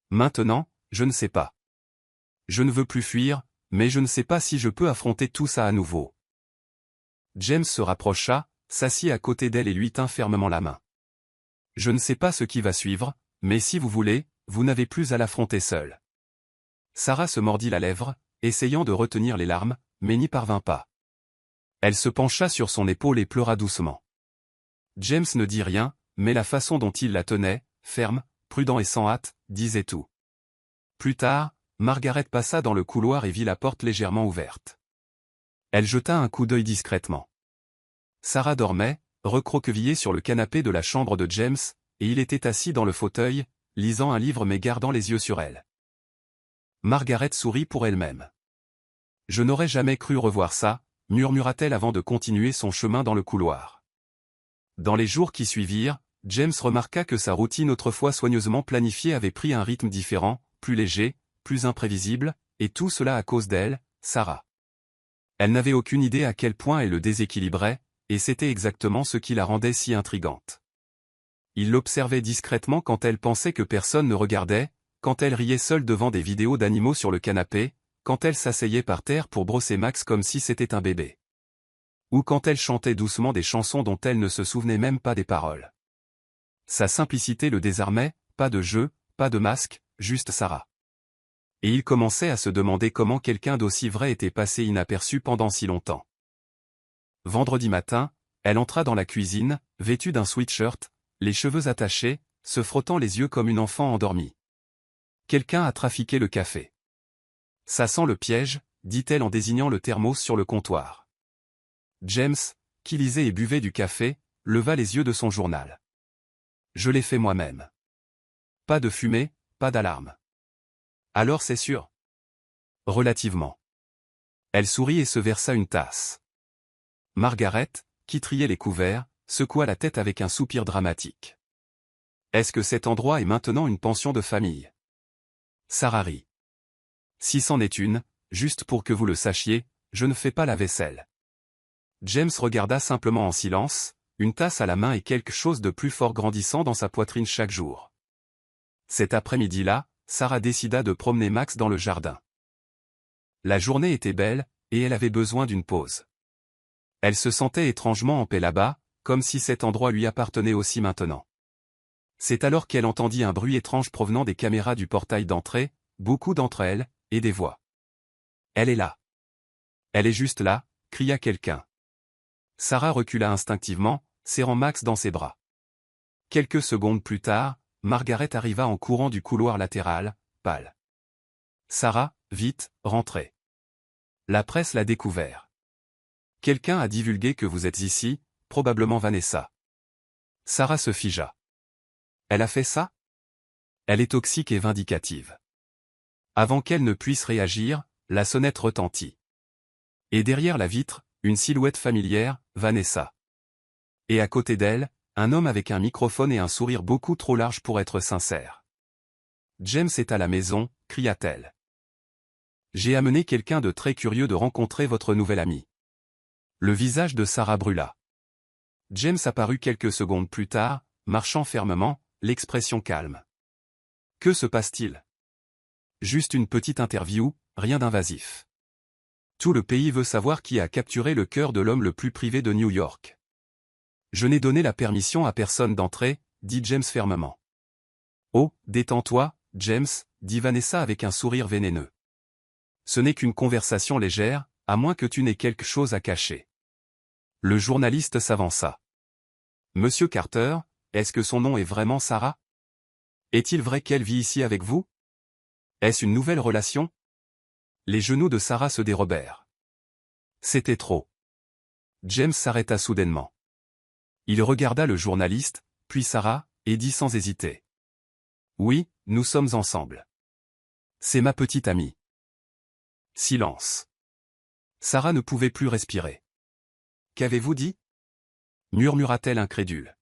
Maintenant, je ne sais pas. Je ne veux plus fuir, mais je ne sais pas si je peux affronter tout ça à nouveau. James se rapprocha, s'assit à côté d'elle et lui tint fermement la main. Je ne sais pas ce qui va suivre, mais si vous voulez, vous n'avez plus à l'affronter seule. Sarah se mordit la lèvre, essayant de retenir les larmes, mais n'y parvint pas. Elle se pencha sur son épaule et pleura doucement. James ne dit rien, mais la façon dont il la tenait, ferme, prudent et sans hâte, disait tout. Plus tard, Margaret passa dans le couloir et vit la porte légèrement ouverte. Elle jeta un coup d'œil discrètement. Sarah dormait, recroquevillée sur le canapé de la chambre de James, et il était assis dans le fauteuil, lisant un livre mais gardant les yeux sur elle. Margaret sourit pour elle-même. « Je n'aurais jamais cru revoir ça », murmura-t-elle avant de continuer son chemin dans le couloir. Dans les jours qui suivirent, James remarqua que sa routine autrefois soigneusement planifiée avait pris un rythme différent, plus léger, plus imprévisible, et tout cela à cause d'elle, Sarah. Elle n'avait aucune idée à quel point elle le déséquilibrait, et c'était exactement ce qui la rendait si intrigante. Il l'observait discrètement quand elle pensait que personne ne regardait, quand elle riait seule devant des vidéos d'animaux sur le canapé, quand elle s'asseyait par terre pour brosser Max comme si c'était un bébé. Ou quand elle chantait doucement des chansons dont elle ne se souvenait même pas des paroles. Sa simplicité le désarmait, pas de jeu, pas de masque, juste Sarah. Et il commençait à se demander comment quelqu'un d'aussi vrai était passé inaperçu pendant si longtemps. Vendredi matin, elle entra dans la cuisine, vêtue d'un sweatshirt, les cheveux attachés, se frottant les yeux comme une enfant endormie. Quelqu'un a trafiqué le café. Ça sent le piège, dit-elle en désignant le thermos sur le comptoir. James, qui lisait et buvait du café, leva les yeux de son journal. Je l'ai fait moi-même. Pas de fumée, pas d'alarme. Alors c'est sûr. Relativement. Elle sourit et se versa une tasse. Margaret, qui triait les couverts, secoua la tête avec un soupir dramatique. Est-ce que cet endroit est maintenant une pension de famille? Sarah rit. Si c'en est une, juste pour que vous le sachiez, je ne fais pas la vaisselle. James regarda simplement en silence, une tasse à la main et quelque chose de plus fort grandissant dans sa poitrine chaque jour. Cet après-midi-là, Sarah décida de promener Max dans le jardin. La journée était belle, et elle avait besoin d'une pause. Elle se sentait étrangement en paix là-bas, comme si cet endroit lui appartenait aussi maintenant. C'est alors qu'elle entendit un bruit étrange provenant des caméras du portail d'entrée, beaucoup d'entre elles, et des voix. Elle est là. Elle est juste là, cria quelqu'un. Sarah recula instinctivement, serrant Max dans ses bras. Quelques secondes plus tard, Margaret arriva en courant du couloir latéral, pâle. Sarah, vite, rentrez. La presse l'a découvert. Quelqu'un a divulgué que vous êtes ici, probablement Vanessa. Sarah se figea. Elle a fait ça? Elle est toxique et vindicative. Avant qu'elle ne puisse réagir, la sonnette retentit. Et derrière la vitre, une silhouette familière, Vanessa. Et à côté d'elle, un homme avec un microphone et un sourire beaucoup trop large pour être sincère. James est à la maison, cria-t-elle. J'ai amené quelqu'un de très curieux de rencontrer votre nouvel ami. Le visage de Sarah brûla. James apparut quelques secondes plus tard, marchant fermement, l'expression calme. Que se passe-t-il? Juste une petite interview, rien d'invasif. Tout le pays veut savoir qui a capturé le cœur de l'homme le plus privé de New York. Je n'ai donné la permission à personne d'entrer, dit James fermement. Oh, détends-toi, James, dit Vanessa avec un sourire vénéneux. Ce n'est qu'une conversation légère, à moins que tu n'aies quelque chose à cacher. Le journaliste s'avança. Monsieur Carter, est-ce que son nom est vraiment Sarah? Est-il vrai qu'elle vit ici avec vous? Est-ce une nouvelle relation? Les genoux de Sarah se dérobèrent. C'était trop. James s'arrêta soudainement. Il regarda le journaliste, puis Sarah, et dit sans hésiter. Oui, nous sommes ensemble. C'est ma petite amie. Silence. Sarah ne pouvait plus respirer. Qu'avez-vous dit? Murmura-t-elle incrédule.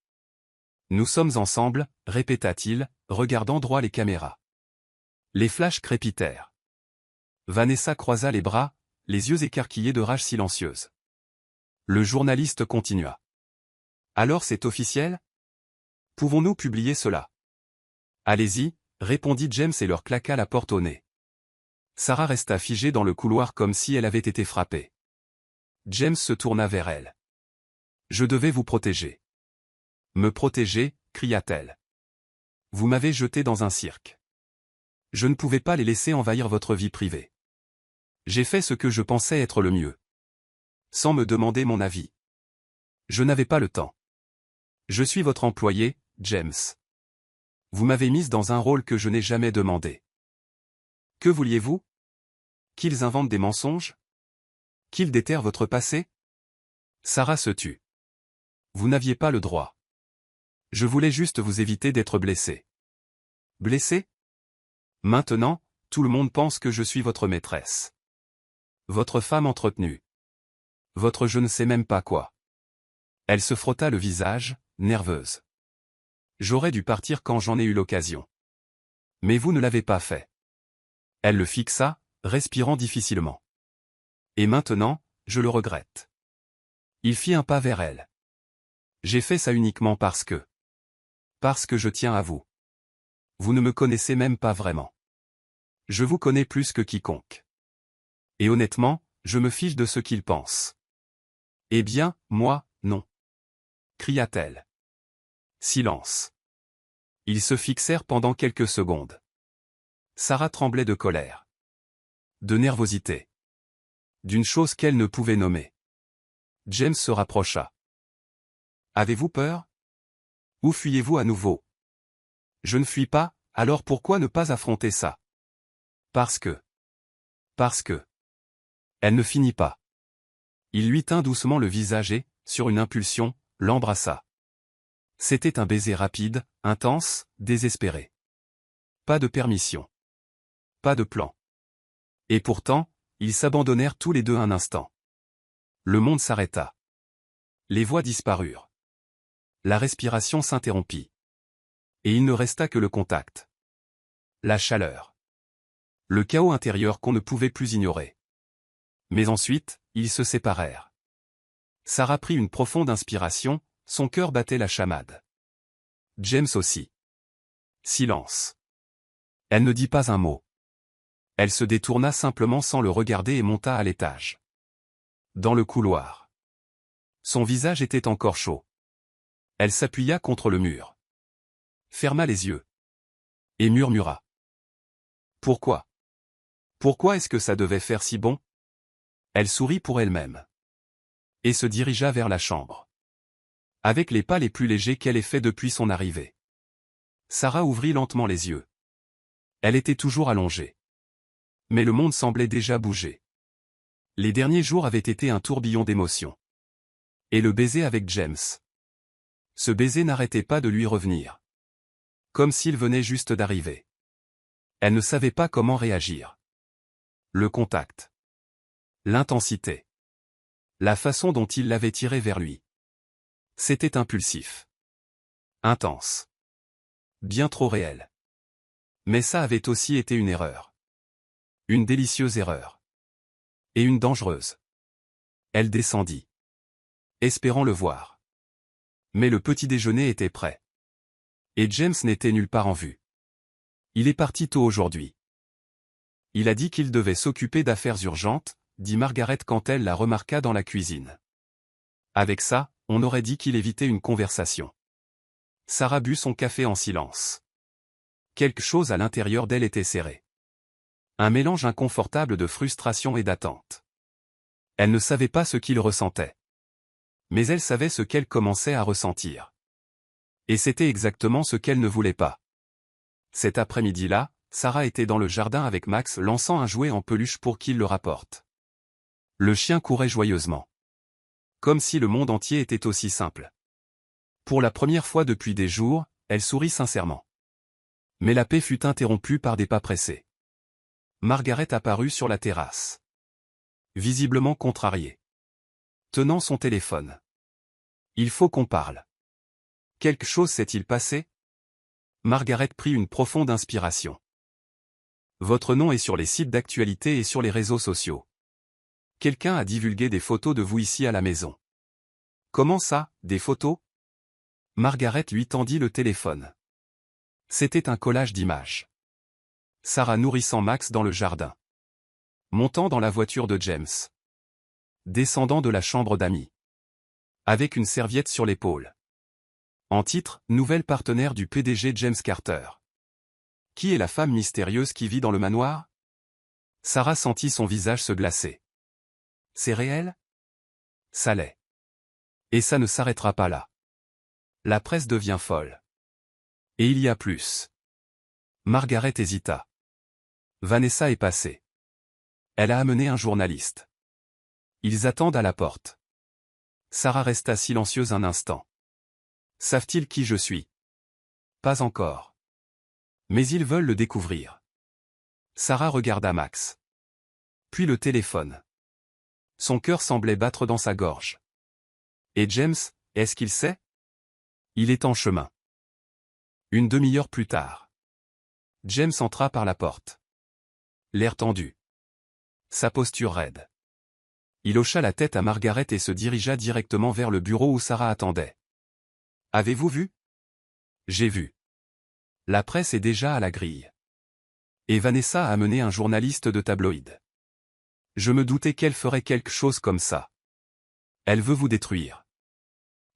Nous sommes ensemble, répéta-t-il, regardant droit les caméras. Les flashs crépitèrent. Vanessa croisa les bras, les yeux écarquillés de rage silencieuse. Le journaliste continua. Alors c'est officiel? Pouvons-nous publier cela? Allez-y, répondit James et leur claqua la porte au nez. Sarah resta figée dans le couloir comme si elle avait été frappée. James se tourna vers elle. Je devais vous protéger. Me protéger, cria-t-elle. Vous m'avez jeté dans un cirque. Je ne pouvais pas les laisser envahir votre vie privée. J'ai fait ce que je pensais être le mieux. Sans me demander mon avis. Je n'avais pas le temps. Je suis votre employé, James. Vous m'avez mise dans un rôle que je n'ai jamais demandé. Que vouliez-vous? Qu'ils inventent des mensonges? Qu'ils déterrent votre passé? Sarah se tut. Vous n'aviez pas le droit. Je voulais juste vous éviter d'être blessé. Blessé? Maintenant, tout le monde pense que je suis votre maîtresse. Votre femme entretenue. Votre je ne sais même pas quoi. Elle se frotta le visage, nerveuse. J'aurais dû partir quand j'en ai eu l'occasion. Mais vous ne l'avez pas fait. Elle le fixa, respirant difficilement. Et maintenant, je le regrette. Il fit un pas vers elle. J'ai fait ça uniquement parce que je tiens à vous. Vous ne me connaissez même pas vraiment. Je vous connais plus que quiconque. Et honnêtement, je me fiche de ce qu'il pense. Eh bien, moi, non. Cria-t-elle. Silence. Ils se fixèrent pendant quelques secondes. Sarah tremblait de colère. De nervosité. D'une chose qu'elle ne pouvait nommer. James se rapprocha. Avez-vous peur? Ou fuyez-vous à nouveau? Je ne fuis pas, alors pourquoi ne pas affronter ça? Parce que. Elle ne finit pas. Il lui tint doucement le visage et, sur une impulsion, l'embrassa. C'était un baiser rapide, intense, désespéré. Pas de permission. Pas de plan. Et pourtant, ils s'abandonnèrent tous les deux un instant. Le monde s'arrêta. Les voix disparurent. La respiration s'interrompit. Et il ne resta que le contact. La chaleur. Le chaos intérieur qu'on ne pouvait plus ignorer. Mais ensuite, ils se séparèrent. Sarah prit une profonde inspiration, son cœur battait la chamade. James aussi. Silence. Elle ne dit pas un mot. Elle se détourna simplement sans le regarder et monta à l'étage. Dans le couloir. Son visage était encore chaud. Elle s'appuya contre le mur. Ferma les yeux. Et murmura. Pourquoi? Pourquoi est-ce que ça devait faire si bon? Elle sourit pour elle-même. Et se dirigea vers la chambre. Avec les pas les plus légers qu'elle ait fait depuis son arrivée. Sarah ouvrit lentement les yeux. Elle était toujours allongée. Mais le monde semblait déjà bouger. Les derniers jours avaient été un tourbillon d'émotions. Et le baiser avec James. Ce baiser n'arrêtait pas de lui revenir. Comme s'il venait juste d'arriver. Elle ne savait pas comment réagir. Le contact. L'intensité. La façon dont il l'avait tiré vers lui. C'était impulsif. Intense. Bien trop réel. Mais ça avait aussi été une erreur. Une délicieuse erreur. Et une dangereuse. Elle descendit. Espérant le voir. Mais le petit déjeuner était prêt. Et James n'était nulle part en vue. Il est parti tôt aujourd'hui. Il a dit qu'il devait s'occuper d'affaires urgentes, dit Margaret quand elle la remarqua dans la cuisine. Avec ça, on aurait dit qu'il évitait une conversation. Sarah but son café en silence. Quelque chose à l'intérieur d'elle était serré. Un mélange inconfortable de frustration et d'attente. Elle ne savait pas ce qu'il ressentait. Mais elle savait ce qu'elle commençait à ressentir. Et c'était exactement ce qu'elle ne voulait pas. Cet après-midi-là, Sarah était dans le jardin avec Max lançant un jouet en peluche pour qu'il le rapporte. Le chien courait joyeusement. Comme si le monde entier était aussi simple. Pour la première fois depuis des jours, elle sourit sincèrement. Mais la paix fut interrompue par des pas pressés. Margaret apparut sur la terrasse. Visiblement contrariée. Tenant son téléphone. Il faut qu'on parle. Quelque chose s'est-il passé? Margaret prit une profonde inspiration. Votre nom est sur les sites d'actualité et sur les réseaux sociaux. Quelqu'un a divulgué des photos de vous ici à la maison. Comment ça, des photos? Margaret lui tendit le téléphone. C'était un collage d'images. Sarah nourrissant Max dans le jardin. Montant dans la voiture de James. Descendant de la chambre d'amis. Avec une serviette sur l'épaule. En titre, nouvelle partenaire du PDG James Carter. Qui est la femme mystérieuse qui vit dans le manoir? Sarah sentit son visage se glacer. C'est réel? Ça l'est. Et ça ne s'arrêtera pas là. La presse devient folle. Et il y a plus. Margaret hésita. Vanessa est passée. Elle a amené un journaliste. Ils attendent à la porte. Sarah resta silencieuse un instant. Savent-ils qui je suis? Pas encore. Mais ils veulent le découvrir. Sarah regarda Max. Puis le téléphone. Son cœur semblait battre dans sa gorge. Et James, est-ce qu'il sait? Il est en chemin. Une demi-heure plus tard. James entra par la porte. L'air tendu. Sa posture raide. Il hocha la tête à Margaret et se dirigea directement vers le bureau où Sarah attendait. « Avez-vous vu ? » ?»« J'ai vu. La presse est déjà à la grille. Et Vanessa a amené un journaliste de tabloïd. Je me doutais qu'elle ferait quelque chose comme ça. Elle veut vous détruire.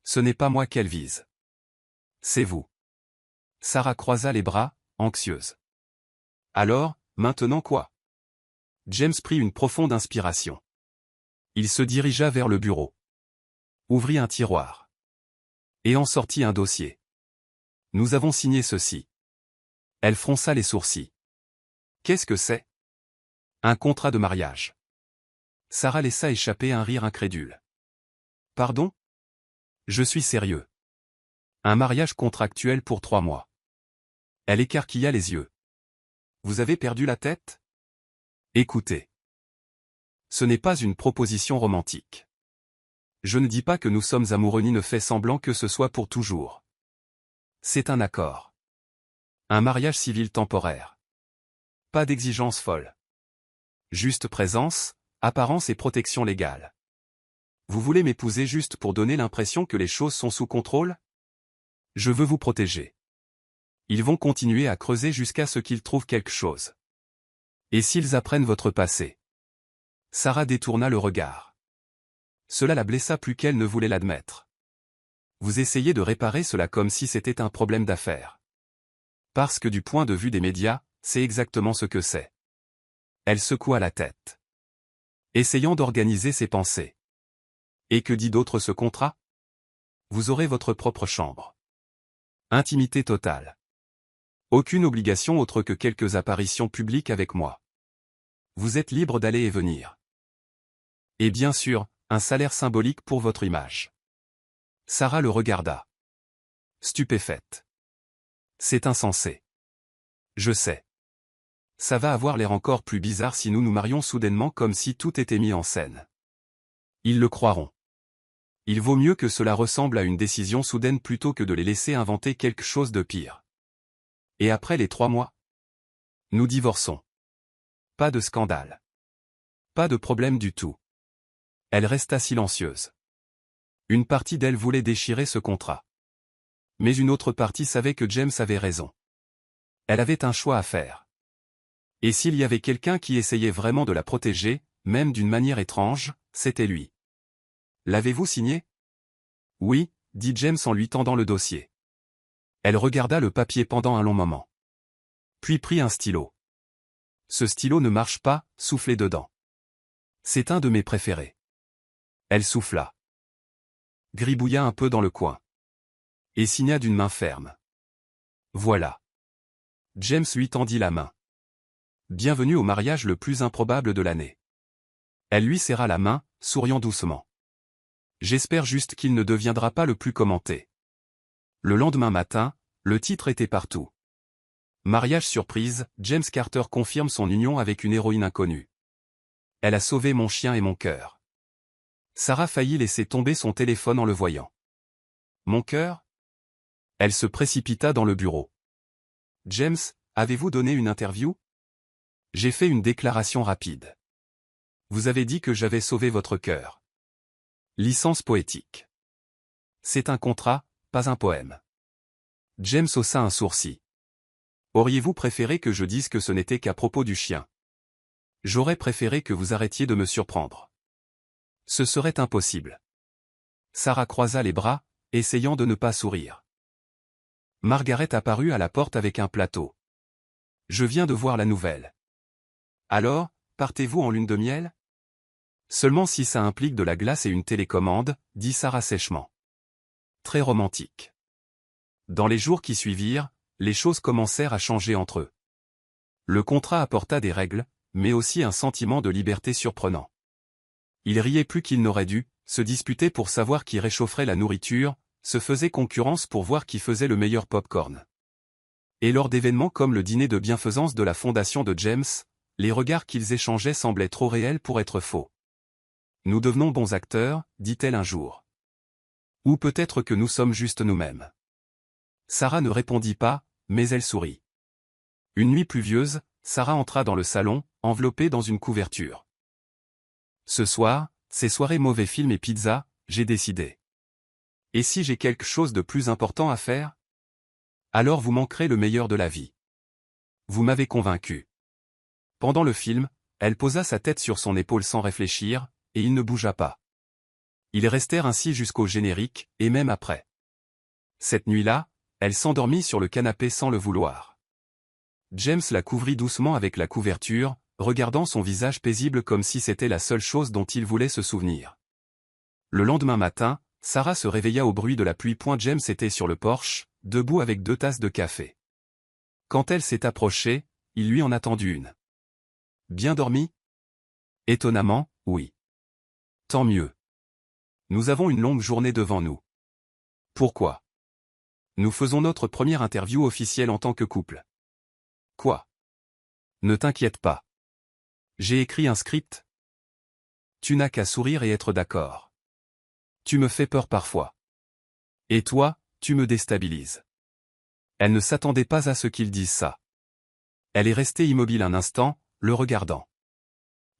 Ce n'est pas moi qu'elle vise. C'est vous. » Sarah croisa les bras, anxieuse. « Alors, maintenant quoi ?» James prit une profonde inspiration. Il se dirigea vers le bureau. Ouvrit un tiroir. Et en sortit un dossier. « Nous avons signé ceci. » Elle fronça les sourcils. « Qu'est-ce que c'est ? » »« Un contrat de mariage. » Sarah laissa échapper un rire incrédule. « Pardon ? Je suis sérieux. Un mariage contractuel pour 3 mois. » Elle écarquilla les yeux. « Vous avez perdu la tête ? Écoutez. Ce n'est pas une proposition romantique. Je ne dis pas que nous sommes amoureux ni ne fais semblant que ce soit pour toujours. C'est un accord. Un mariage civil temporaire. Pas d'exigence folle. Juste présence, apparence et protection légale. Vous voulez m'épouser juste pour donner l'impression que les choses sont sous contrôle ? Je veux vous protéger. Ils vont continuer à creuser jusqu'à ce qu'ils trouvent quelque chose. Et s'ils apprennent votre passé ? Sarah détourna le regard. Cela la blessa plus qu'elle ne voulait l'admettre. Vous essayez de réparer cela comme si c'était un problème d'affaires. Parce que du point de vue des médias, c'est exactement ce que c'est. Elle secoua la tête. Essayant d'organiser ses pensées. Et que dit d'autre ce contrat ? Vous aurez votre propre chambre. Intimité totale. Aucune obligation autre que quelques apparitions publiques avec moi. Vous êtes libre d'aller et venir. Et bien sûr, un salaire symbolique pour votre image. Sarah le regarda. Stupéfaite. C'est insensé. Je sais. Ça va avoir l'air encore plus bizarre si nous nous marions soudainement comme si tout était mis en scène. Ils le croiront. Il vaut mieux que cela ressemble à une décision soudaine plutôt que de les laisser inventer quelque chose de pire. Et après les 3 mois ? Nous divorçons. Pas de scandale. Pas de problème du tout. Elle resta silencieuse. Une partie d'elle voulait déchirer ce contrat. Mais une autre partie savait que James avait raison. Elle avait un choix à faire. Et s'il y avait quelqu'un qui essayait vraiment de la protéger, même d'une manière étrange, c'était lui. L'avez-vous signé ? Oui, dit James en lui tendant le dossier. Elle regarda le papier pendant un long moment. Puis prit un stylo. Ce stylo ne marche pas, soufflez dedans. C'est un de mes préférés. Elle souffla. Gribouilla un peu dans le coin. Et signa d'une main ferme. Voilà. James lui tendit la main. Bienvenue au mariage le plus improbable de l'année. Elle lui serra la main, souriant doucement. J'espère juste qu'il ne deviendra pas le plus commenté. Le lendemain matin, le titre était partout. Mariage surprise, James Carter confirme son union avec une héroïne inconnue. Elle a sauvé mon chien et mon cœur. Sarah faillit laisser tomber son téléphone en le voyant. Mon cœur ? Elle se précipita dans le bureau. James, avez-vous donné une interview ? J'ai fait une déclaration rapide. Vous avez dit que j'avais sauvé votre cœur. Licence poétique. C'est un contrat, pas un poème. James haussa un sourcil. Auriez-vous préféré que je dise que ce n'était qu'à propos du chien ? J'aurais préféré que vous arrêtiez de me surprendre. Ce serait impossible. Sarah croisa les bras, essayant de ne pas sourire. Margaret apparut à la porte avec un plateau. Je viens de voir la nouvelle. Alors, partez-vous en lune de miel ? Seulement si ça implique de la glace et une télécommande, dit Sarah sèchement. Très romantique. Dans les jours qui suivirent, les choses commencèrent à changer entre eux. Le contrat apporta des règles, mais aussi un sentiment de liberté surprenant. Ils riaient plus qu'ils n'auraient dû, se disputaient pour savoir qui réchaufferait la nourriture, se faisaient concurrence pour voir qui faisait le meilleur pop-corn. Et lors d'événements comme le dîner de bienfaisance de la fondation de James, les regards qu'ils échangeaient semblaient trop réels pour être faux. Nous devenons bons acteurs, dit-elle un jour. Ou peut-être que nous sommes juste nous-mêmes. Sarah ne répondit pas, mais elle sourit. Une nuit pluvieuse, Sarah entra dans le salon, enveloppée dans une couverture. Ce soir, ces soirées mauvais films et pizza, j'ai décidé. Et si j'ai quelque chose de plus important à faire? Alors vous manquerez le meilleur de la vie. Vous m'avez convaincu. Pendant le film, elle posa sa tête sur son épaule sans réfléchir, et il ne bougea pas. Ils restèrent ainsi jusqu'au générique, et même après. Cette nuit-là, elle s'endormit sur le canapé sans le vouloir. James la couvrit doucement avec la couverture, regardant son visage paisible comme si c'était la seule chose dont il voulait se souvenir. Le lendemain matin, Sarah se réveilla au bruit de la pluie. James était sur le porche, debout avec 2 tasses de café. Quand elle s'est approchée, il lui en a tendu une. Bien dormi? Étonnamment, oui. Tant mieux. Nous avons une longue journée devant nous. Pourquoi? Nous faisons notre première interview officielle en tant que couple. Quoi? Ne t'inquiète pas. J'ai écrit un script. Tu n'as qu'à sourire et être d'accord. Tu me fais peur parfois. Et toi, tu me déstabilises. Elle ne s'attendait pas à ce qu'il dise ça. Elle est restée immobile un instant, le regardant.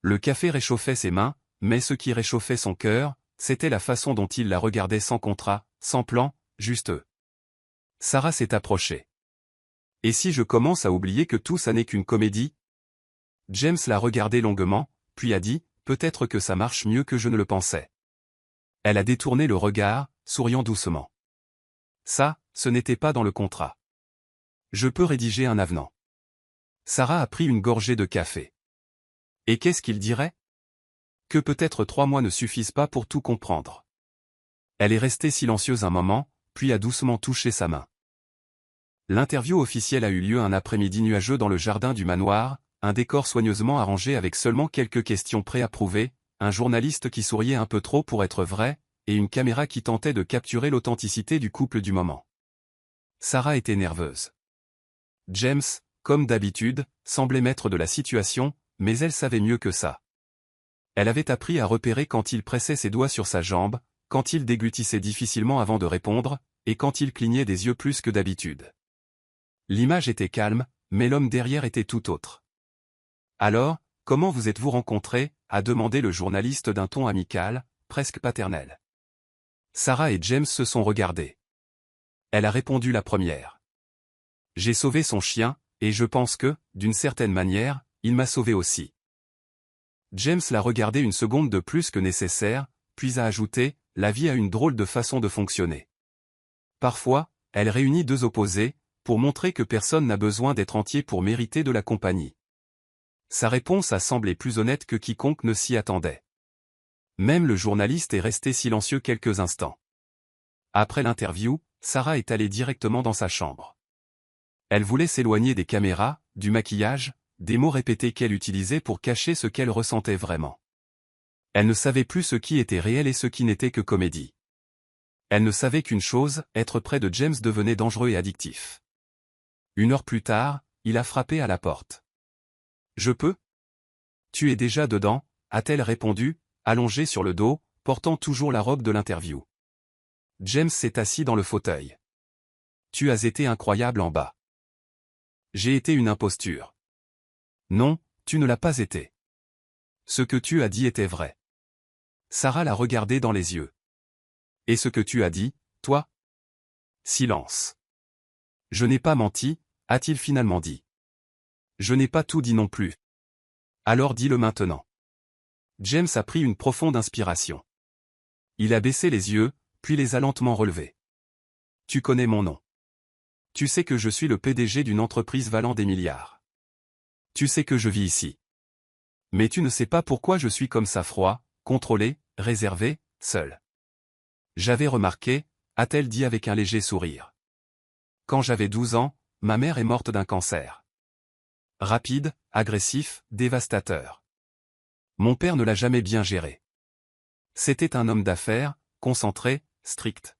Le café réchauffait ses mains, mais ce qui réchauffait son cœur, c'était la façon dont il la regardait sans contrat, sans plan, juste eux. Sarah s'est approchée. Et si je commence à oublier que tout ça n'est qu'une comédie? James l'a regardé longuement, puis a dit, peut-être que ça marche mieux que je ne le pensais. Elle a détourné le regard, souriant doucement. Ça, ce n'était pas dans le contrat. Je peux rédiger un avenant. Sarah a pris une gorgée de café. Et qu'est-ce qu'il dirait? Que peut-être 3 mois ne suffisent pas pour tout comprendre. Elle est restée silencieuse un moment, puis a doucement touché sa main. L'interview officielle a eu lieu un après-midi nuageux dans le jardin du manoir, un décor soigneusement arrangé avec seulement quelques questions préapprouvées, un journaliste qui souriait un peu trop pour être vrai, et une caméra qui tentait de capturer l'authenticité du couple du moment. Sarah était nerveuse. James, comme d'habitude, semblait maître de la situation, mais elle savait mieux que ça. Elle avait appris à repérer quand il pressait ses doigts sur sa jambe, quand il déglutissait difficilement avant de répondre, et quand il clignait des yeux plus que d'habitude. L'image était calme, mais l'homme derrière était tout autre. Alors, comment vous êtes-vous rencontrés? A demandé le journaliste d'un ton amical, presque paternel. Sarah et James se sont regardés. Elle a répondu la première. J'ai sauvé son chien, et je pense que, d'une certaine manière, il m'a sauvé aussi. James l'a regardé une seconde de plus que nécessaire, puis a ajouté, la vie a une drôle de façon de fonctionner. Parfois, elle réunit 2 opposés, pour montrer que personne n'a besoin d'être entier pour mériter de la compagnie. Sa réponse a semblé plus honnête que quiconque ne s'y attendait. Même le journaliste est resté silencieux quelques instants. Après l'interview, Sarah est allée directement dans sa chambre. Elle voulait s'éloigner des caméras, du maquillage, des mots répétés qu'elle utilisait pour cacher ce qu'elle ressentait vraiment. Elle ne savait plus ce qui était réel et ce qui n'était que comédie. Elle ne savait qu'une chose, être près de James devenait dangereux et addictif. 1 heure plus tard, il a frappé à la porte. « Je peux? » « Tu es déjà dedans, » a-t-elle répondu, allongée sur le dos, portant toujours la robe de l'interview. James s'est assis dans le fauteuil. « Tu as été incroyable en bas. »« J'ai été une imposture. »« Non, tu ne l'as pas été. Ce que tu as dit était vrai. » Sarah l'a regardé dans les yeux. « Et ce que tu as dit, toi? » Silence. « Je n'ai pas menti, » a-t-il finalement dit. « Je n'ai pas tout dit non plus. » Alors dis-le maintenant. James a pris une profonde inspiration. Il a baissé les yeux, puis les a lentement relevés. Tu connais mon nom. Tu sais que je suis le PDG d'une entreprise valant des milliards. Tu sais que je vis ici. Mais tu ne sais pas pourquoi je suis comme ça froid, contrôlé, réservé, seul. J'avais remarqué, a-t-elle dit avec un léger sourire. Quand j'avais 12 ans, ma mère est morte d'un cancer. Rapide, agressif, dévastateur. Mon père ne l'a jamais bien géré. C'était un homme d'affaires, concentré, strict.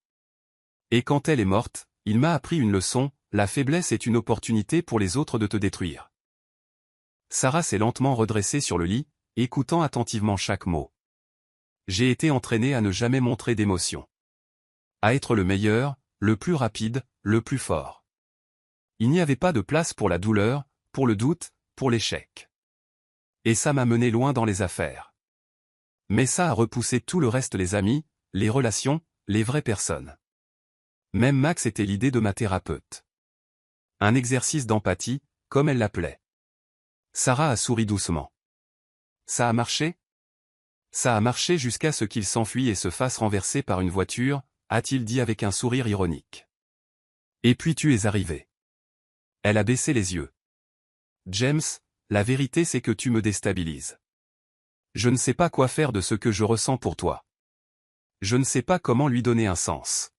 Et quand elle est morte, il m'a appris une leçon, la faiblesse est une opportunité pour les autres de te détruire. Sarah s'est lentement redressée sur le lit, écoutant attentivement chaque mot. J'ai été entraînée à ne jamais montrer d'émotion. À être le meilleur, le plus rapide, le plus fort. Il n'y avait pas de place pour la douleur, pour le doute, pour l'échec. Et ça m'a mené loin dans les affaires. Mais ça a repoussé tout le reste, les amis, les relations, les vraies personnes. Même Max était l'idée de ma thérapeute. Un exercice d'empathie, comme elle l'appelait. Sarah a souri doucement. Ça a marché? Ça a marché jusqu'à ce qu'il s'enfuit et se fasse renverser par une voiture, a-t-il dit avec un sourire ironique. Et puis tu es arrivé. Elle a baissé les yeux. James, la vérité c'est que tu me déstabilises. Je ne sais pas quoi faire de ce que je ressens pour toi. Je ne sais pas comment lui donner un sens.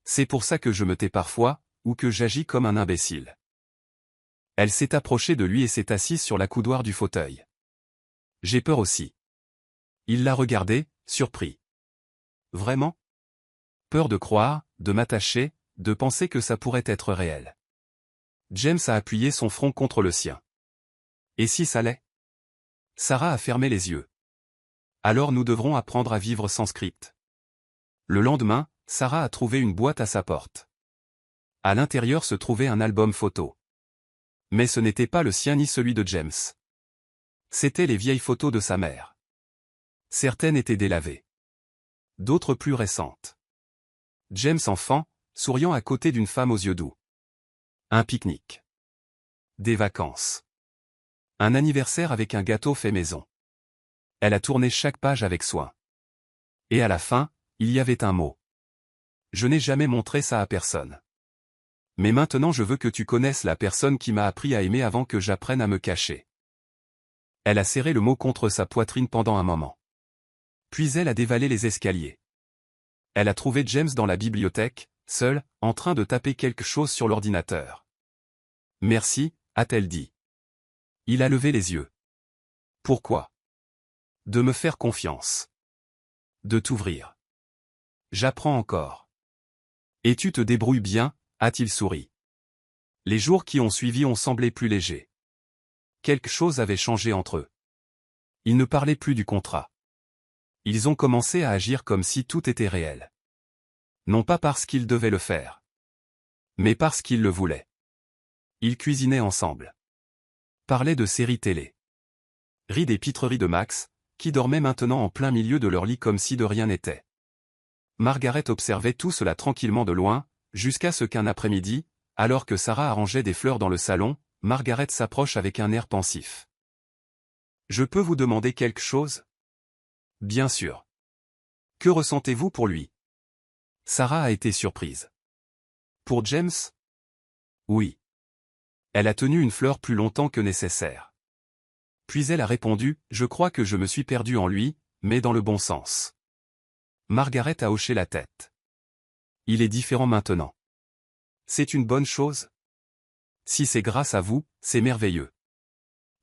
C'est pour ça que je me tais parfois, ou que j'agis comme un imbécile. Elle s'est approchée de lui et s'est assise sur la coudoir du fauteuil. J'ai peur aussi. Il l'a regardée, surpris. Vraiment? Peur de croire, de m'attacher, de penser que ça pourrait être réel. James a appuyé son front contre le sien. Et si ça l'est? Sarah a fermé les yeux. Alors nous devrons apprendre à vivre sans script. Le lendemain, Sarah a trouvé une boîte à sa porte. À l'intérieur se trouvait un album photo. Mais ce n'était pas le sien ni celui de James. C'étaient les vieilles photos de sa mère. Certaines étaient délavées. D'autres plus récentes. James enfant, souriant à côté d'une femme aux yeux doux. Un pique-nique. Des vacances. Un anniversaire avec un gâteau fait maison. Elle a tourné chaque page avec soin. Et à la fin, il y avait un mot. Je n'ai jamais montré ça à personne. Mais maintenant je veux que tu connaisses la personne qui m'a appris à aimer avant que j'apprenne à me cacher. Elle a serré le mot contre sa poitrine pendant un moment. Puis elle a dévalé les escaliers. Elle a trouvé James dans la bibliothèque, seul, en train de taper quelque chose sur l'ordinateur. Merci, a-t-elle dit. Il a levé les yeux. Pourquoi? De me faire confiance. De t'ouvrir. J'apprends encore. Et tu te débrouilles bien, a-t-il souri. Les jours qui ont suivi ont semblé plus légers. Quelque chose avait changé entre eux. Ils ne parlaient plus du contrat. Ils ont commencé à agir comme si tout était réel. Non pas parce qu'ils devaient le faire. Mais parce qu'ils le voulaient. Ils cuisinaient ensemble. Parlaient de séries télé. Rient des pitreries de Max, qui dormait maintenant en plein milieu de leur lit comme si de rien n'était. Margaret observait tout cela tranquillement de loin, jusqu'à ce qu'un après-midi, alors que Sarah arrangeait des fleurs dans le salon, Margaret s'approche avec un air pensif. « Je peux vous demander quelque chose? » « Bien sûr. »« Que ressentez-vous pour lui? » Sarah a été surprise. « Pour James? » « Oui. » Elle a tenu une fleur plus longtemps que nécessaire. Puis elle a répondu, « Je crois que je me suis perdue en lui, mais dans le bon sens. » Margaret a hoché la tête. « Il est différent maintenant. » « C'est une bonne chose? » « Si c'est grâce à vous, c'est merveilleux. »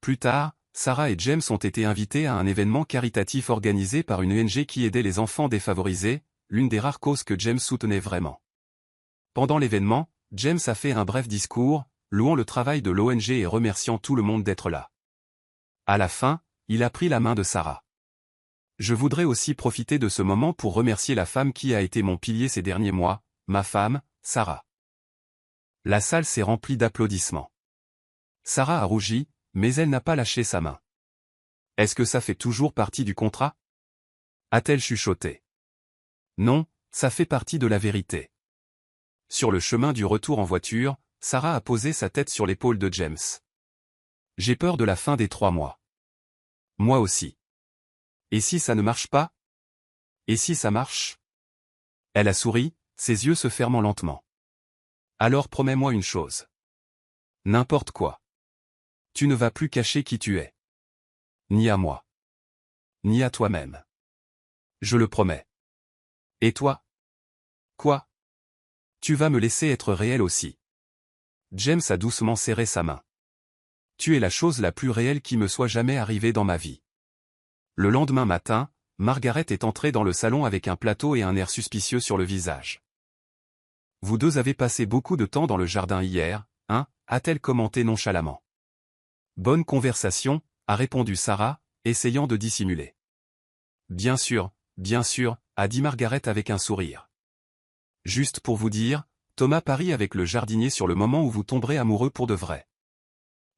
Plus tard, Sarah et James ont été invités à un événement caritatif organisé par une ONG qui aidait les enfants défavorisés, l'une des rares causes que James soutenait vraiment. Pendant l'événement, James a fait un bref discours, louant le travail de l'ONG et remerciant tout le monde d'être là. À la fin, il a pris la main de Sarah. « Je voudrais aussi profiter de ce moment pour remercier la femme qui a été mon pilier ces derniers mois, ma femme, Sarah. » La salle s'est remplie d'applaudissements. Sarah a rougi, mais elle n'a pas lâché sa main. « Est-ce que ça fait toujours partie du contrat? » a-t-elle chuchoté. « Non, ça fait partie de la vérité. » Sur le chemin du retour en voiture, Sarah a posé sa tête sur l'épaule de James. « J'ai peur de la fin des 3 mois. » Moi aussi. Et si ça ne marche pas? Et si ça marche? Elle a souri, ses yeux se fermant lentement. Alors promets-moi une chose. N'importe quoi. Tu ne vas plus cacher qui tu es. Ni à moi. Ni à toi-même. Je le promets. Et toi? Quoi? Tu vas me laisser être réel aussi. James a doucement serré sa main. Tu es la chose la plus réelle qui me soit jamais arrivée dans ma vie. Le lendemain matin, Margaret est entrée dans le salon avec un plateau et un air suspicieux sur le visage. Vous deux avez passé beaucoup de temps dans le jardin hier, hein, a-t-elle commenté nonchalamment. Bonne conversation, a répondu Sarah, essayant de dissimuler. Bien sûr, a dit Margaret avec un sourire. Juste pour vous dire, Thomas parie avec le jardinier sur le moment où vous tomberez amoureux pour de vrai.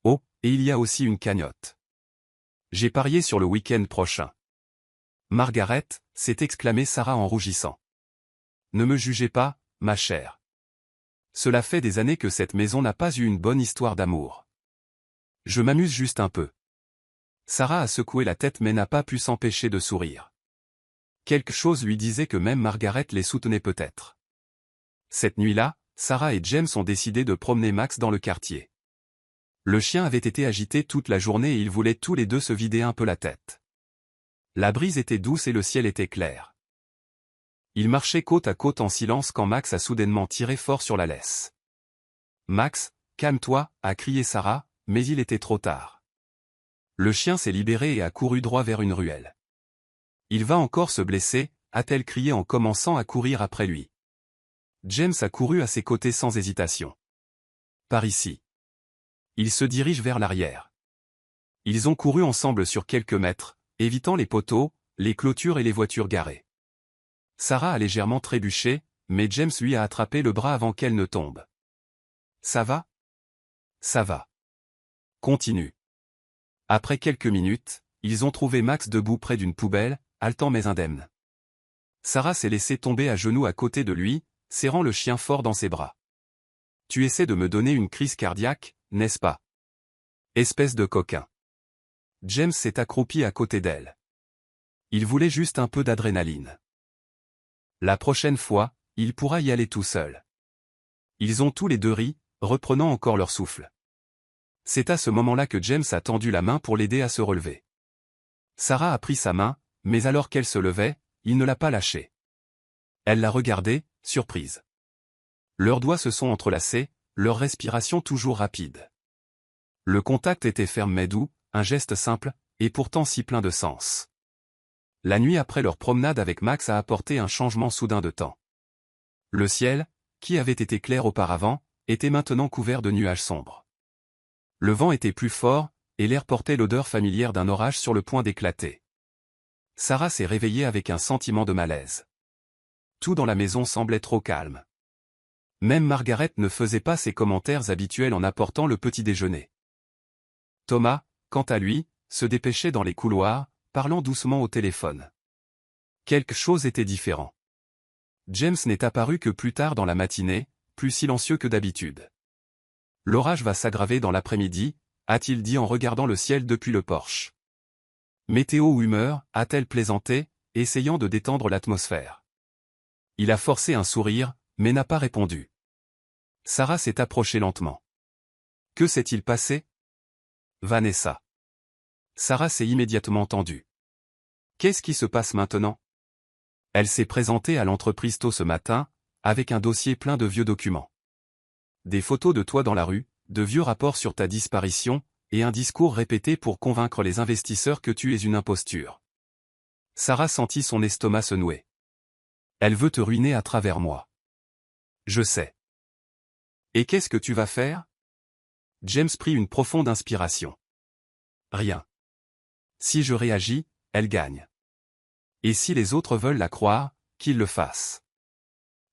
Oh, et il y a aussi une cagnotte. J'ai parié sur le week-end prochain. Margaret, s'est exclamée Sarah en rougissant. Ne me jugez pas, ma chère. Cela fait des années que cette maison n'a pas eu une bonne histoire d'amour. Je m'amuse juste un peu. Sarah a secoué la tête mais n'a pas pu s'empêcher de sourire. Quelque chose lui disait que même Margaret les soutenait peut-être. Cette nuit-là, Sarah et James ont décidé de promener Max dans le quartier. Le chien avait été agité toute la journée et ils voulaient tous les deux se vider un peu la tête. La brise était douce et le ciel était clair. Ils marchaient côte à côte en silence quand Max a soudainement tiré fort sur la laisse. « Max, calme-toi » a crié Sarah, mais il était trop tard. Le chien s'est libéré et a couru droit vers une ruelle. « Il va encore se blesser » a-t-elle crié en commençant à courir après lui. James a couru à ses côtés sans hésitation. « Par ici. » Ils se dirigent vers l'arrière. Ils ont couru ensemble sur quelques mètres, évitant les poteaux, les clôtures et les voitures garées. Sarah a légèrement trébuché, mais James lui a attrapé le bras avant qu'elle ne tombe. « Ça va ? » ?»« Ça va. » « Continue. » Après quelques minutes, ils ont trouvé Max debout près d'une poubelle, haletant mais indemne. Sarah s'est laissée tomber à genoux à côté de lui, serrant le chien fort dans ses bras. « Tu essaies de me donner une crise cardiaque, n'est-ce pas ? Espèce de coquin. » James s'est accroupi à côté d'elle. Il voulait juste un peu d'adrénaline. La prochaine fois, il pourra y aller tout seul. Ils ont tous les deux ri, reprenant encore leur souffle. C'est à ce moment-là que James a tendu la main pour l'aider à se relever. Sarah a pris sa main, mais alors qu'elle se levait, il ne l'a pas lâchée. Elle l'a regardé, surprise. Leurs doigts se sont entrelacés, leur respiration toujours rapide. Le contact était ferme mais doux, un geste simple, et pourtant si plein de sens. La nuit après leur promenade avec Max a apporté un changement soudain de temps. Le ciel, qui avait été clair auparavant, était maintenant couvert de nuages sombres. Le vent était plus fort, et l'air portait l'odeur familière d'un orage sur le point d'éclater. Sarah s'est réveillée avec un sentiment de malaise. Tout dans la maison semblait trop calme. Même Margaret ne faisait pas ses commentaires habituels en apportant le petit déjeuner. Thomas, quant à lui, se dépêchait dans les couloirs, parlant doucement au téléphone. Quelque chose était différent. James n'est apparu que plus tard dans la matinée, plus silencieux que d'habitude. « L'orage va s'aggraver dans l'après-midi » a-t-il dit en regardant le ciel depuis le porche. « Météo ou humeur » a-t-elle plaisanté, essayant de détendre l'atmosphère. Il a forcé un sourire, mais n'a pas répondu. Sarah s'est approchée lentement. « Que s'est-il passé ? » Vanessa. Sarah s'est immédiatement tendue. « Qu'est-ce qui se passe maintenant ? » Elle s'est présentée à l'entreprise tôt ce matin, avec un dossier plein de vieux documents. Des photos de toi dans la rue, de vieux rapports sur ta disparition, et un discours répété pour convaincre les investisseurs que tu es une imposture. Sarah sentit son estomac se nouer. Elle veut te ruiner à travers moi. Je sais. Et qu'est-ce que tu vas faire ? James prit une profonde inspiration. Rien. Si je réagis, elle gagne. Et si les autres veulent la croire, qu'ils le fassent.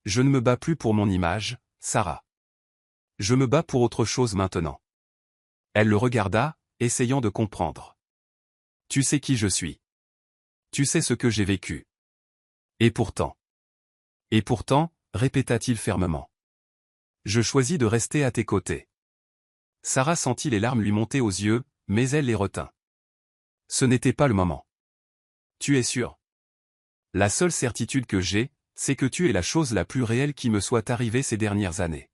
Je ne me bats plus pour mon image, Sarah. Je me bats pour autre chose maintenant. Elle le regarda, essayant de comprendre. Tu sais qui je suis. Tu sais ce que j'ai vécu. Et pourtant. Et pourtant, répéta-t-il fermement. Je choisis de rester à tes côtés. Sarah sentit les larmes lui monter aux yeux, mais elle les retint. Ce n'était pas le moment. Tu es sûr ? La seule certitude que j'ai, c'est que tu es la chose la plus réelle qui me soit arrivée ces dernières années.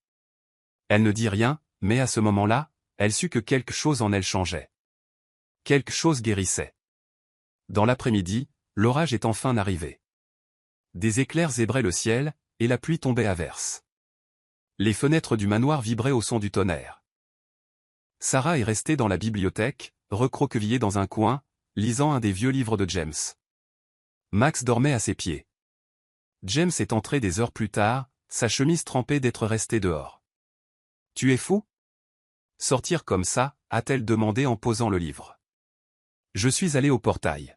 Elle ne dit rien, mais à ce moment-là, elle sut que quelque chose en elle changeait. Quelque chose guérissait. Dans l'après-midi, l'orage est enfin arrivé. Des éclairs zébraient le ciel, et la pluie tombait à verse. Les fenêtres du manoir vibraient au son du tonnerre. Sarah est restée dans la bibliothèque, recroquevillée dans un coin, lisant un des vieux livres de James. Max dormait à ses pieds. James est entré des heures plus tard, sa chemise trempée d'être resté dehors. « Tu es fou ? Sortir comme ça » a-t-elle demandé en posant le livre. Je suis allé au portail.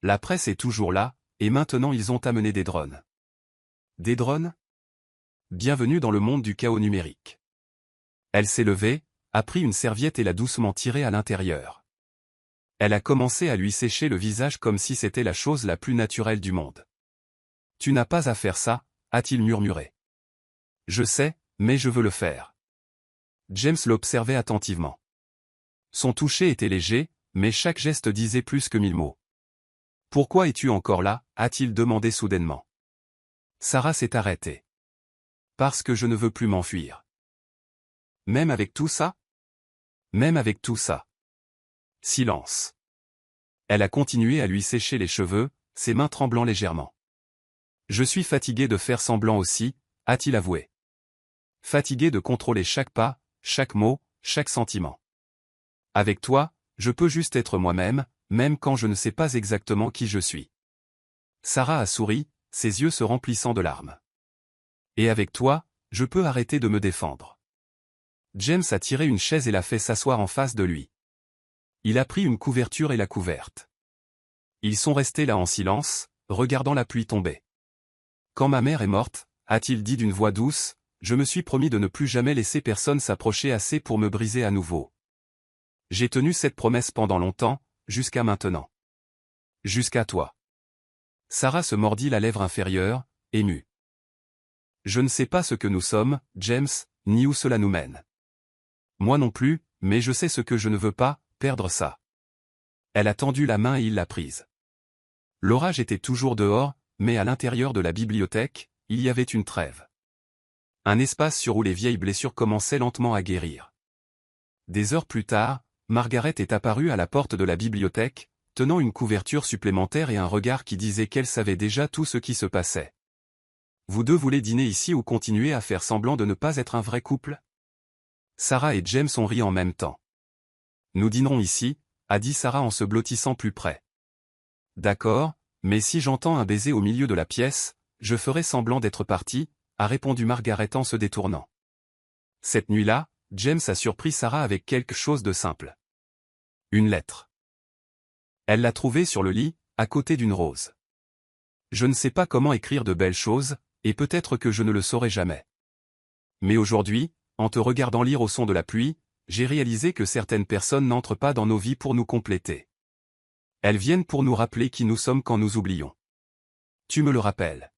La presse est toujours là, et maintenant ils ont amené des drones. Des drones ? Bienvenue dans le monde du chaos numérique. Elle s'est levée, a pris une serviette et l'a doucement tirée à l'intérieur. Elle a commencé à lui sécher le visage comme si c'était la chose la plus naturelle du monde. « Tu n'as pas à faire ça, a-t-il murmuré. « Je sais, mais je veux le faire. » James l'observait attentivement. Son toucher était léger, mais chaque geste disait plus que 1000 mots. « Pourquoi es-tu encore là » a-t-il demandé soudainement. Sarah s'est arrêtée. « Parce que je ne veux plus m'enfuir. »« Même avec tout ça ?»« Même avec tout ça. » Silence. Elle a continué à lui sécher les cheveux, ses mains tremblant légèrement. « Je suis fatigué de faire semblant aussi, » a-t-il avoué. Fatigué de contrôler chaque pas, chaque mot, chaque sentiment. Avec toi, je peux juste être moi-même, même quand je ne sais pas exactement qui je suis. Sarah a souri, ses yeux se remplissant de larmes. Et avec toi, je peux arrêter de me défendre. James a tiré une chaise et l'a fait s'asseoir en face de lui. Il a pris une couverture et l'a couverte. Ils sont restés là en silence, regardant la pluie tomber. Quand ma mère est morte, a-t-il dit d'une voix douce, je me suis promis de ne plus jamais laisser personne s'approcher assez pour me briser à nouveau. J'ai tenu cette promesse pendant longtemps, jusqu'à maintenant. Jusqu'à toi. Sarah se mordit la lèvre inférieure, émue. Je ne sais pas ce que nous sommes, James, ni où cela nous mène. Moi non plus, mais je sais ce que je ne veux pas, perdre ça. Elle a tendu la main et il l'a prise. L'orage était toujours dehors, mais à l'intérieur de la bibliothèque, il y avait une trêve. Un espace sur où les vieilles blessures commençaient lentement à guérir. Des heures plus tard, Margaret est apparue à la porte de la bibliothèque, tenant une couverture supplémentaire et un regard qui disait qu'elle savait déjà tout ce qui se passait. Vous deux voulez dîner ici ou continuer à faire semblant de ne pas être un vrai couple? Sarah et James ont ri en même temps. Nous dînerons ici, a dit Sarah en se blottissant plus près. D'accord, mais si j'entends un baiser au milieu de la pièce, je ferai semblant d'être parti, a répondu Margaret en se détournant. Cette nuit-là, James a surpris Sarah avec quelque chose de simple. Une lettre. Elle l'a trouvée sur le lit, à côté d'une rose. Je ne sais pas comment écrire de belles choses, et peut-être que je ne le saurai jamais. Mais aujourd'hui, en te regardant lire au son de la pluie, j'ai réalisé que certaines personnes n'entrent pas dans nos vies pour nous compléter. Elles viennent pour nous rappeler qui nous sommes quand nous oublions. Tu me le rappelles.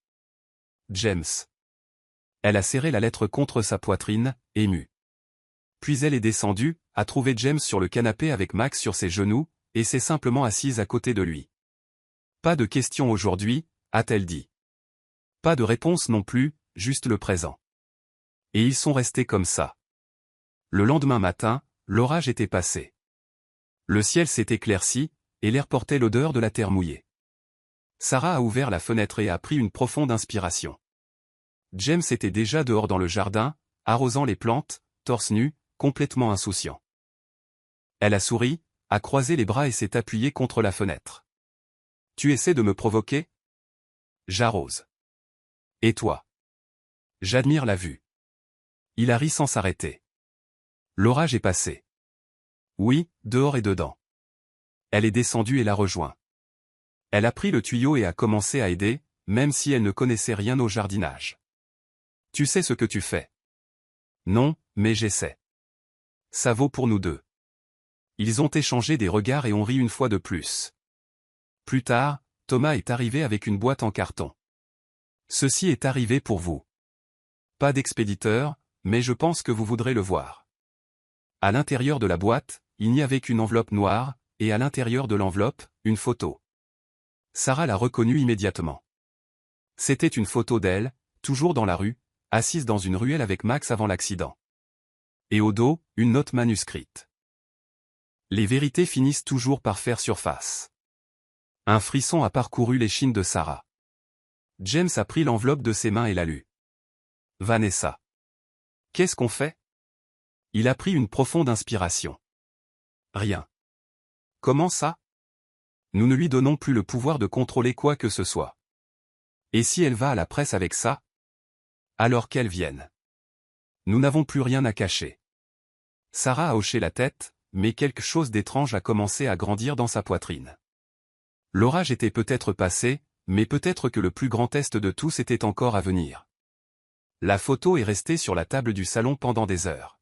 James. Elle a serré la lettre contre sa poitrine, émue. Puis elle est descendue, a trouvé James sur le canapé avec Max sur ses genoux, et s'est simplement assise à côté de lui. Pas de questions aujourd'hui, a-t-elle dit. Pas de réponse non plus, juste le présent. Et ils sont restés comme ça. Le lendemain matin, l'orage était passé. Le ciel s'est éclairci, et l'air portait l'odeur de la terre mouillée. Sarah a ouvert la fenêtre et a pris une profonde inspiration. James était déjà dehors dans le jardin, arrosant les plantes, torse nu, complètement insouciant. Elle a souri, a croisé les bras et s'est appuyée contre la fenêtre. Tu essaies de me provoquer? J'arrose. Et toi? J'admire la vue. Il a ri sans s'arrêter. L'orage est passé. Oui, dehors et dedans. Elle est descendue et l'a rejoint. Elle a pris le tuyau et a commencé à aider, même si elle ne connaissait rien au jardinage. Tu sais ce que tu fais? Non, mais j'essaie. Ça vaut pour nous deux. Ils ont échangé des regards et ont ri une fois de plus. Plus tard, Thomas est arrivé avec une boîte en carton. Ceci est arrivé pour vous. Pas d'expéditeur, mais je pense que vous voudrez le voir. À l'intérieur de la boîte, il n'y avait qu'une enveloppe noire, et à l'intérieur de l'enveloppe, une photo. Sarah l'a reconnue immédiatement. C'était une photo d'elle, toujours dans la rue, assise dans une ruelle avec Max avant l'accident. Et au dos, une note manuscrite. Les vérités finissent toujours par faire surface. Un frisson a parcouru l'échine de Sarah. James a pris l'enveloppe de ses mains et l'a lue. Vanessa. Qu'est-ce qu'on fait? Il a pris une profonde inspiration. Rien. Comment ça? Nous ne lui donnons plus le pouvoir de contrôler quoi que ce soit. Et si elle va à la presse avec ça? Alors qu'elle vienne. Nous n'avons plus rien à cacher. Sarah a hoché la tête, mais quelque chose d'étrange a commencé à grandir dans sa poitrine. L'orage était peut-être passé, mais peut-être que le plus grand test de tous était encore à venir. La photo est restée sur la table du salon pendant des heures.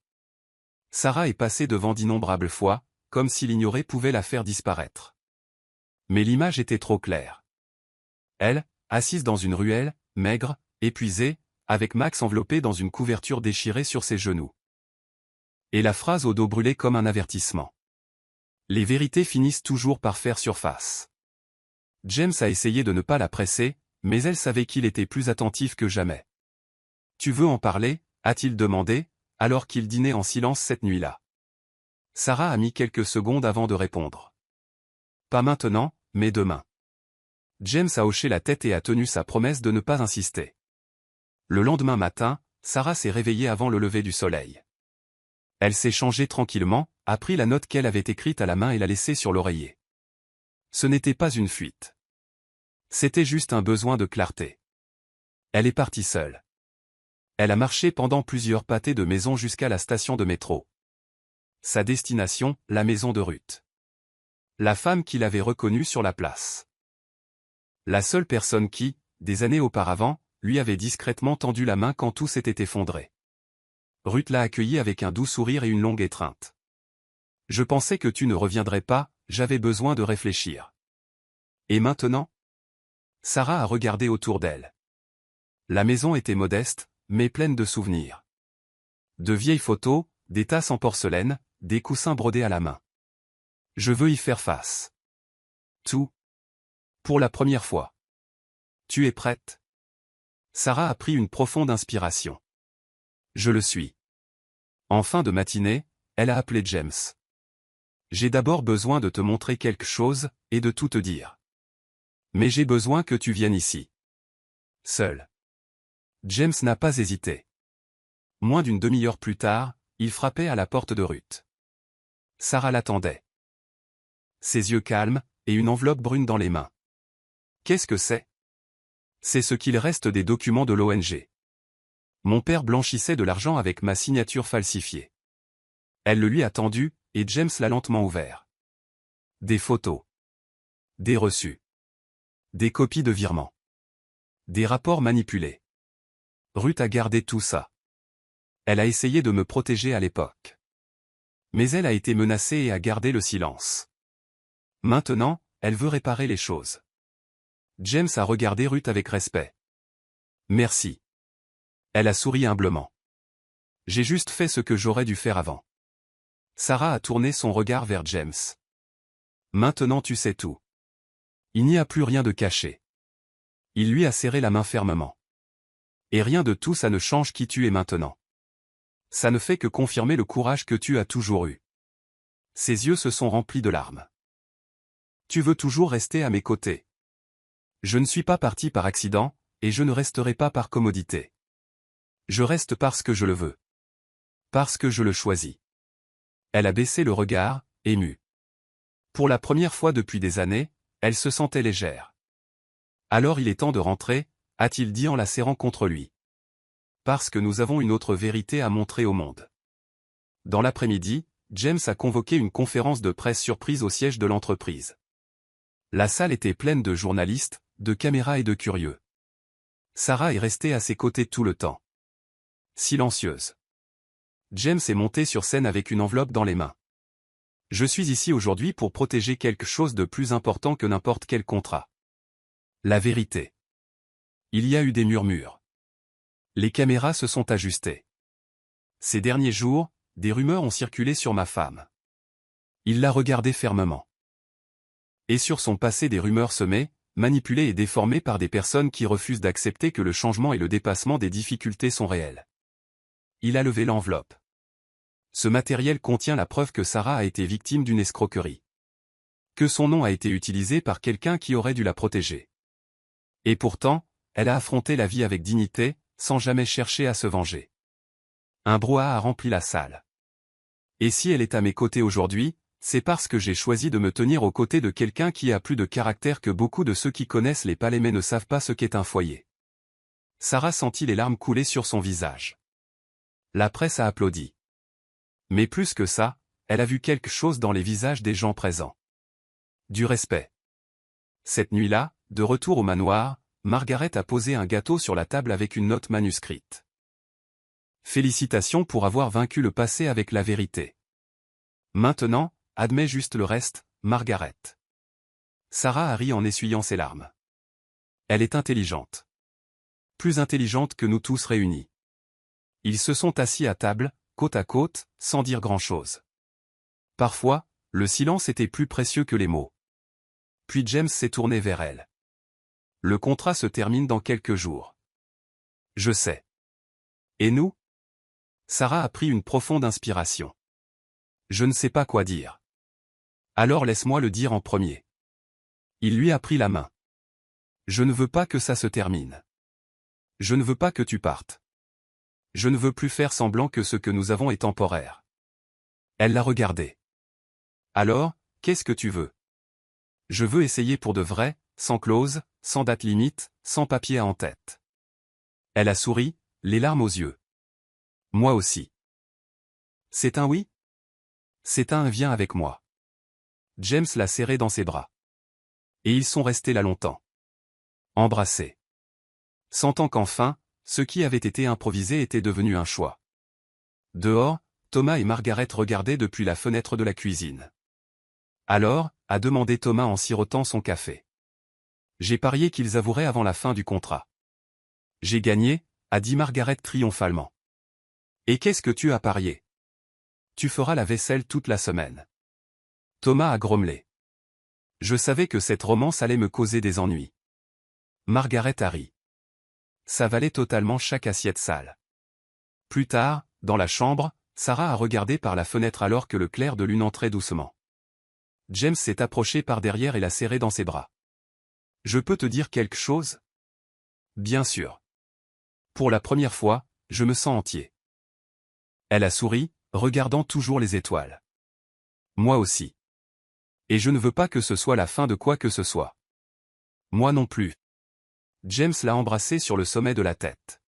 Sarah est passée devant d'innombrables fois, comme si l'ignorer pouvait la faire disparaître. Mais l'image était trop claire. Elle, assise dans une ruelle, maigre, épuisée, avec Max enveloppé dans une couverture déchirée sur ses genoux. Et la phrase au dos brûlé comme un avertissement. Les vérités finissent toujours par faire surface. James a essayé de ne pas la presser, mais elle savait qu'il était plus attentif que jamais. « Tu veux en parler ?» a-t-il demandé, alors qu'il dînait en silence cette nuit-là. Sarah a mis quelques secondes avant de répondre. « Pas maintenant, mais demain. » James a hoché la tête et a tenu sa promesse de ne pas insister. Le lendemain matin, Sarah s'est réveillée avant le lever du soleil. Elle s'est changée tranquillement, a pris la note qu'elle avait écrite à la main et l'a laissée sur l'oreiller. Ce n'était pas une fuite. C'était juste un besoin de clarté. Elle est partie seule. Elle a marché pendant plusieurs pâtés de maison jusqu'à la station de métro. Sa destination, la maison de Ruth. La femme qu'il avait reconnue sur la place. La seule personne qui, des années auparavant, lui avait discrètement tendu la main quand tout s'était effondré. Ruth l'a accueilli avec un doux sourire et une longue étreinte. « Je pensais que tu ne reviendrais pas, j'avais besoin de réfléchir. » Et maintenant ? Sarah a regardé autour d'elle. La maison était modeste, mais pleine de souvenirs. De vieilles photos, des tasses en porcelaine, des coussins brodés à la main. « Je veux y faire face. » Tout. Pour la première fois. « Tu es prête ? » Sarah a pris une profonde inspiration. « Je le suis. » En fin de matinée, elle a appelé James. « J'ai d'abord besoin de te montrer quelque chose, et de tout te dire. Mais j'ai besoin que tu viennes ici. Seul. » James n'a pas hésité. Moins d'une demi-heure plus tard, il frappait à la porte de Ruth. Sarah l'attendait. Ses yeux calmes, et une enveloppe brune dans les mains. Qu'est-ce que c'est ? C'est ce qu'il reste des documents de l'ONG. Mon père blanchissait de l'argent avec ma signature falsifiée. Elle le lui a tendu, et James l'a lentement ouvert. Des photos. Des reçus. Des copies de virements. Des rapports manipulés. Ruth a gardé tout ça. Elle a essayé de me protéger à l'époque. Mais elle a été menacée et a gardé le silence. Maintenant, elle veut réparer les choses. James a regardé Ruth avec respect. Merci. Elle a souri humblement. J'ai juste fait ce que j'aurais dû faire avant. Sarah a tourné son regard vers James. Maintenant tu sais tout. Il n'y a plus rien de caché. Il lui a serré la main fermement. Et rien de tout ça ne change qui tu es maintenant. Ça ne fait que confirmer le courage que tu as toujours eu. Ses yeux se sont remplis de larmes. Tu veux toujours rester à mes côtés. Je ne suis pas parti par accident, et je ne resterai pas par commodité. Je reste parce que je le veux. Parce que je le choisis. Elle a baissé le regard, émue. Pour la première fois depuis des années, elle se sentait légère. Alors il est temps de rentrer, a-t-il dit en la serrant contre lui. Parce que nous avons une autre vérité à montrer au monde. Dans l'après-midi, James a convoqué une conférence de presse surprise au siège de l'entreprise. La salle était pleine de journalistes, de caméras et de curieux. Sarah est restée à ses côtés tout le temps. Silencieuse. James est monté sur scène avec une enveloppe dans les mains. Je suis ici aujourd'hui pour protéger quelque chose de plus important que n'importe quel contrat. La vérité. Il y a eu des murmures. Les caméras se sont ajustées. Ces derniers jours, des rumeurs ont circulé sur ma femme. Il l'a regardée fermement. Et sur son passé des rumeurs semées, manipulées et déformées par des personnes qui refusent d'accepter que le changement et le dépassement des difficultés sont réels. Il a levé l'enveloppe. Ce matériel contient la preuve que Sarah a été victime d'une escroquerie. Que son nom a été utilisé par quelqu'un qui aurait dû la protéger. Et pourtant, elle a affronté la vie avec dignité, sans jamais chercher à se venger. Un brouhaha a rempli la salle. Et si elle est à mes côtés aujourd'hui, c'est parce que j'ai choisi de me tenir aux côtés de quelqu'un qui a plus de caractère que beaucoup de ceux qui connaissent les palais mais ne savent pas ce qu'est un foyer. Sarah sentit les larmes couler sur son visage. La presse a applaudi. Mais plus que ça, elle a vu quelque chose dans les visages des gens présents. Du respect. Cette nuit-là, de retour au manoir, Margaret a posé un gâteau sur la table avec une note manuscrite. Félicitations pour avoir vaincu le passé avec la vérité. Maintenant, admets juste le reste, Margaret. Sarah a ri en essuyant ses larmes. Elle est intelligente. Plus intelligente que nous tous réunis. Ils se sont assis à table, côte à côte, sans dire grand-chose. Parfois, le silence était plus précieux que les mots. Puis James s'est tourné vers elle. Le contrat se termine dans quelques jours. Je sais. Et nous? Sarah a pris une profonde inspiration. Je ne sais pas quoi dire. Alors laisse-moi le dire en premier. Il lui a pris la main. Je ne veux pas que ça se termine. Je ne veux pas que tu partes. Je ne veux plus faire semblant que ce que nous avons est temporaire. Elle l'a regardé. Alors, qu'est-ce que tu veux? Je veux essayer pour de vrai, sans clause, sans date limite, sans papier en tête. Elle a souri, les larmes aux yeux. Moi aussi. C'est un oui? C'est un viens avec moi. James l'a serré dans ses bras. Et ils sont restés là longtemps. Embrassés. Sentant qu'enfin, ce qui avait été improvisé était devenu un choix. Dehors, Thomas et Margaret regardaient depuis la fenêtre de la cuisine. Alors, a demandé Thomas en sirotant son café. J'ai parié qu'ils avoueraient avant la fin du contrat. J'ai gagné, a dit Margaret triomphalement. Et qu'est-ce que tu as parié? Tu feras la vaisselle toute la semaine. Thomas a grommelé. Je savais que cette romance allait me causer des ennuis. Margaret a ri. Ça valait totalement chaque assiette sale. Plus tard, dans la chambre, Sarah a regardé par la fenêtre alors que le clair de lune entrait doucement. James s'est approché par derrière et l'a serré dans ses bras. Je peux te dire quelque chose? Bien sûr. Pour la première fois, je me sens entier. Elle a souri, regardant toujours les étoiles. Moi aussi. Et je ne veux pas que ce soit la fin de quoi que ce soit. Moi non plus. James l'a embrassé sur le sommet de la tête.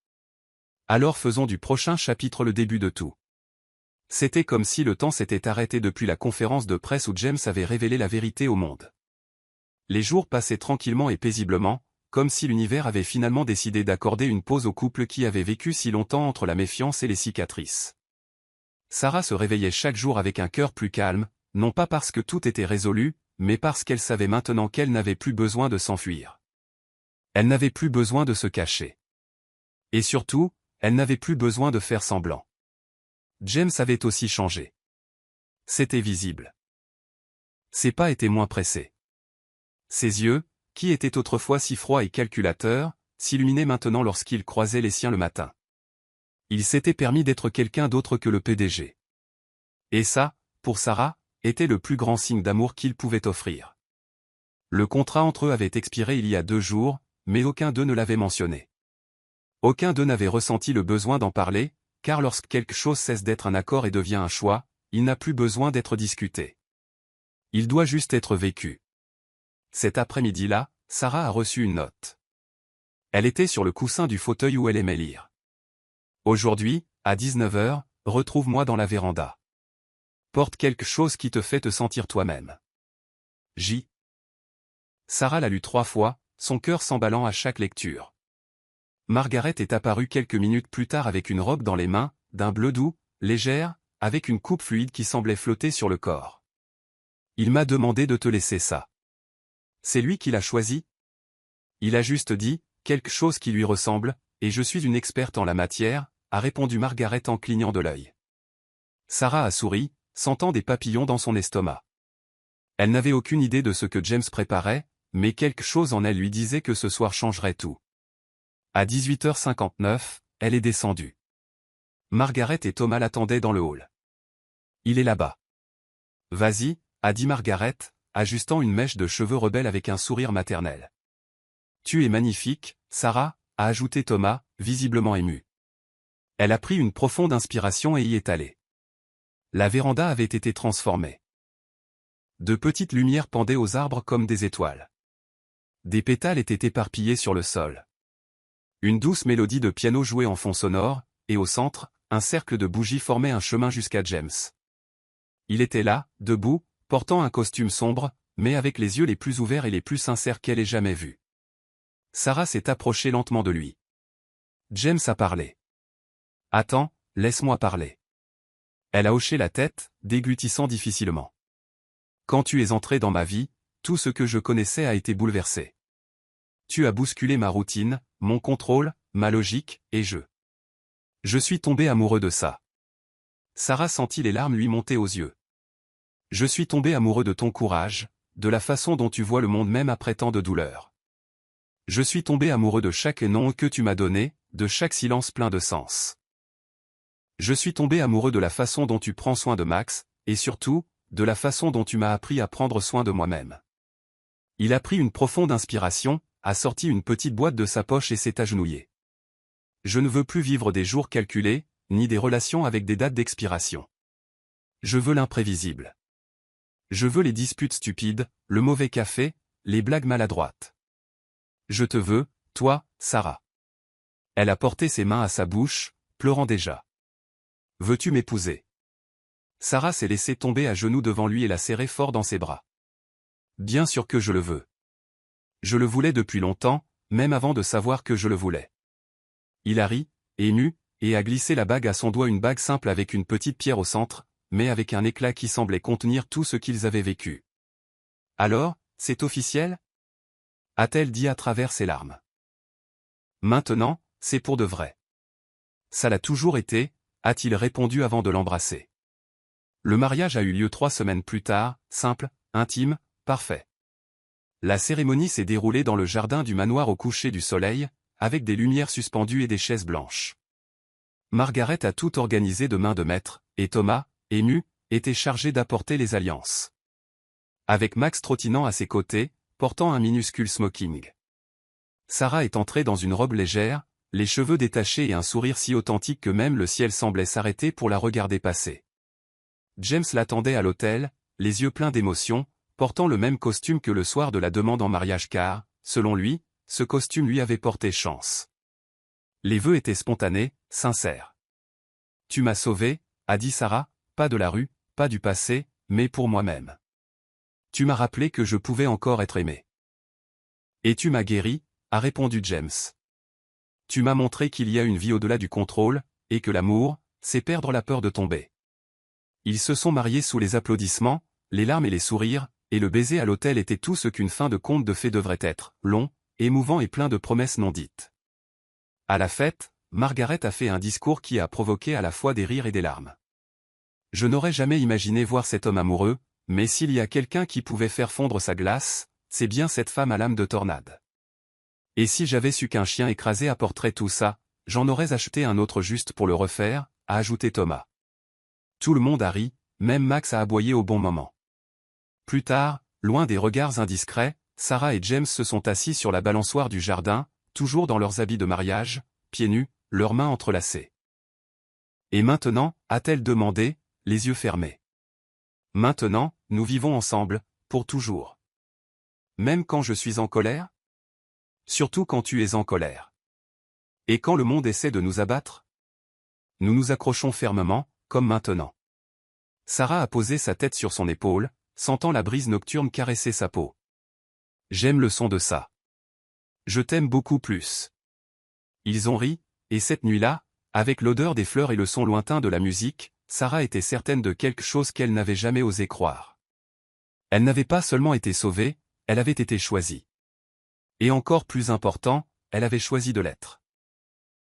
Alors faisons du prochain chapitre le début de tout. C'était comme si le temps s'était arrêté depuis la conférence de presse où James avait révélé la vérité au monde. Les jours passaient tranquillement et paisiblement, comme si l'univers avait finalement décidé d'accorder une pause au couple qui avait vécu si longtemps entre la méfiance et les cicatrices. Sarah se réveillait chaque jour avec un cœur plus calme, non pas parce que tout était résolu, mais parce qu'elle savait maintenant qu'elle n'avait plus besoin de s'enfuir. Elle n'avait plus besoin de se cacher. Et surtout, elle n'avait plus besoin de faire semblant. James avait aussi changé. C'était visible. Ses pas étaient moins pressés. Ses yeux, qui étaient autrefois si froids et calculateurs, s'illuminaient maintenant lorsqu'il croisait les siens le matin. Il s'était permis d'être quelqu'un d'autre que le PDG. Et ça, pour Sarah, était le plus grand signe d'amour qu'il pouvait offrir. Le contrat entre eux avait expiré il y a 2 jours, mais aucun d'eux ne l'avait mentionné. Aucun d'eux n'avait ressenti le besoin d'en parler, car lorsque quelque chose cesse d'être un accord et devient un choix, il n'a plus besoin d'être discuté. Il doit juste être vécu. Cet après-midi-là, Sarah a reçu une note. Elle était sur le coussin du fauteuil où elle aimait lire. Aujourd'hui, à 19h, retrouve-moi dans la véranda. Porte quelque chose qui te fait te sentir toi-même. J. Sarah l'a lu 3 fois, son cœur s'emballant à chaque lecture. Margaret est apparue quelques minutes plus tard avec une robe dans les mains, d'un bleu doux, légère, avec une coupe fluide qui semblait flotter sur le corps. Il m'a demandé de te laisser ça. C'est lui qui l'a choisi? Il a juste dit, quelque chose qui lui ressemble, et je suis une experte en la matière, a répondu Margaret en clignant de l'œil. Sarah a souri, sentant des papillons dans son estomac. Elle n'avait aucune idée de ce que James préparait, mais quelque chose en elle lui disait que ce soir changerait tout. À 18h59, elle est descendue. Margaret et Thomas l'attendaient dans le hall. Il est là-bas. Vas-y, a dit Margaret, ajustant une mèche de cheveux rebelle avec un sourire maternel. Tu es magnifique, Sarah, a ajouté Thomas, visiblement ému. Elle a pris une profonde inspiration et y est allée. La véranda avait été transformée. De petites lumières pendaient aux arbres comme des étoiles. Des pétales étaient éparpillés sur le sol. Une douce mélodie de piano jouait en fond sonore, et au centre, un cercle de bougies formait un chemin jusqu'à James. Il était là, debout, portant un costume sombre, mais avec les yeux les plus ouverts et les plus sincères qu'elle ait jamais vus. Sarah s'est approchée lentement de lui. James a parlé. Attends, laisse-moi parler. Elle a hoché la tête, déglutissant difficilement. Quand tu es entré dans ma vie, tout ce que je connaissais a été bouleversé. Tu as bousculé ma routine, mon contrôle, ma logique, et Je suis tombé amoureux de ça. Sarah sentit les larmes lui monter aux yeux. Je suis tombé amoureux de ton courage, de la façon dont tu vois le monde même après tant de douleur. Je suis tombé amoureux de chaque nom que tu m'as donné, de chaque silence plein de sens. Je suis tombé amoureux de la façon dont tu prends soin de Max, et surtout, de la façon dont tu m'as appris à prendre soin de moi-même. Il a pris une profonde inspiration, a sorti une petite boîte de sa poche et s'est agenouillé. Je ne veux plus vivre des jours calculés, ni des relations avec des dates d'expiration. Je veux l'imprévisible. Je veux les disputes stupides, le mauvais café, les blagues maladroites. Je te veux, toi, Sarah. Elle a porté ses mains à sa bouche, pleurant déjà. Veux-tu m'épouser? Sarah s'est laissée tomber à genoux devant lui et l'a serré fort dans ses bras. Bien sûr que je le veux. Je le voulais depuis longtemps, même avant de savoir que je le voulais. Il a ri, ému, et a glissé la bague à son doigt, une bague simple avec une petite pierre au centre, mais avec un éclat qui semblait contenir tout ce qu'ils avaient vécu. Alors, c'est officiel? A-t-elle dit à travers ses larmes. Maintenant, c'est pour de vrai. Ça l'a toujours été, a-t-il répondu avant de l'embrasser. Le mariage a eu lieu 3 semaines plus tard, simple, intime, parfait. La cérémonie s'est déroulée dans le jardin du manoir au coucher du soleil, avec des lumières suspendues et des chaises blanches. Margaret a tout organisé de main de maître, et Thomas, ému, était chargé d'apporter les alliances. Avec Max trottinant à ses côtés, portant un minuscule smoking. Sarah est entrée dans une robe légère, les cheveux détachés et un sourire si authentique que même le ciel semblait s'arrêter pour la regarder passer. James l'attendait à l'hôtel, les yeux pleins d'émotion, portant le même costume que le soir de la demande en mariage car, selon lui, ce costume lui avait porté chance. Les vœux étaient spontanés, sincères. Tu m'as sauvé, a dit Sarah, pas de la rue, pas du passé, mais pour moi-même. Tu m'as rappelé que je pouvais encore être aimé. Et tu m'as guéri, a répondu James. Tu m'as montré qu'il y a une vie au-delà du contrôle, et que l'amour, c'est perdre la peur de tomber. Ils se sont mariés sous les applaudissements, les larmes et les sourires, et le baiser à l'hôtel était tout ce qu'une fin de conte de fées devrait être, long, émouvant et plein de promesses non dites. À la fête, Margaret a fait un discours qui a provoqué à la fois des rires et des larmes. Je n'aurais jamais imaginé voir cet homme amoureux, mais s'il y a quelqu'un qui pouvait faire fondre sa glace, c'est bien cette femme à l'âme de tornade. Et si j'avais su qu'un chien écrasé apporterait tout ça, j'en aurais acheté un autre juste pour le refaire, a ajouté Thomas. Tout le monde a ri, même Max a aboyé au bon moment. Plus tard, loin des regards indiscrets, Sarah et James se sont assis sur la balançoire du jardin, toujours dans leurs habits de mariage, pieds nus, leurs mains entrelacées. Et maintenant, a-t-elle demandé, les yeux fermés. Maintenant, nous vivons ensemble, pour toujours. Même quand je suis en colère? Surtout quand tu es en colère. Et quand le monde essaie de nous abattre? Nous nous accrochons fermement, comme maintenant. Sarah a posé sa tête sur son épaule, sentant la brise nocturne caresser sa peau. J'aime le son de ça. Je t'aime beaucoup plus. Ils ont ri, et cette nuit-là, avec l'odeur des fleurs et le son lointain de la musique, Sarah était certaine de quelque chose qu'elle n'avait jamais osé croire. Elle n'avait pas seulement été sauvée, elle avait été choisie. Et encore plus important, elle avait choisi de l'être.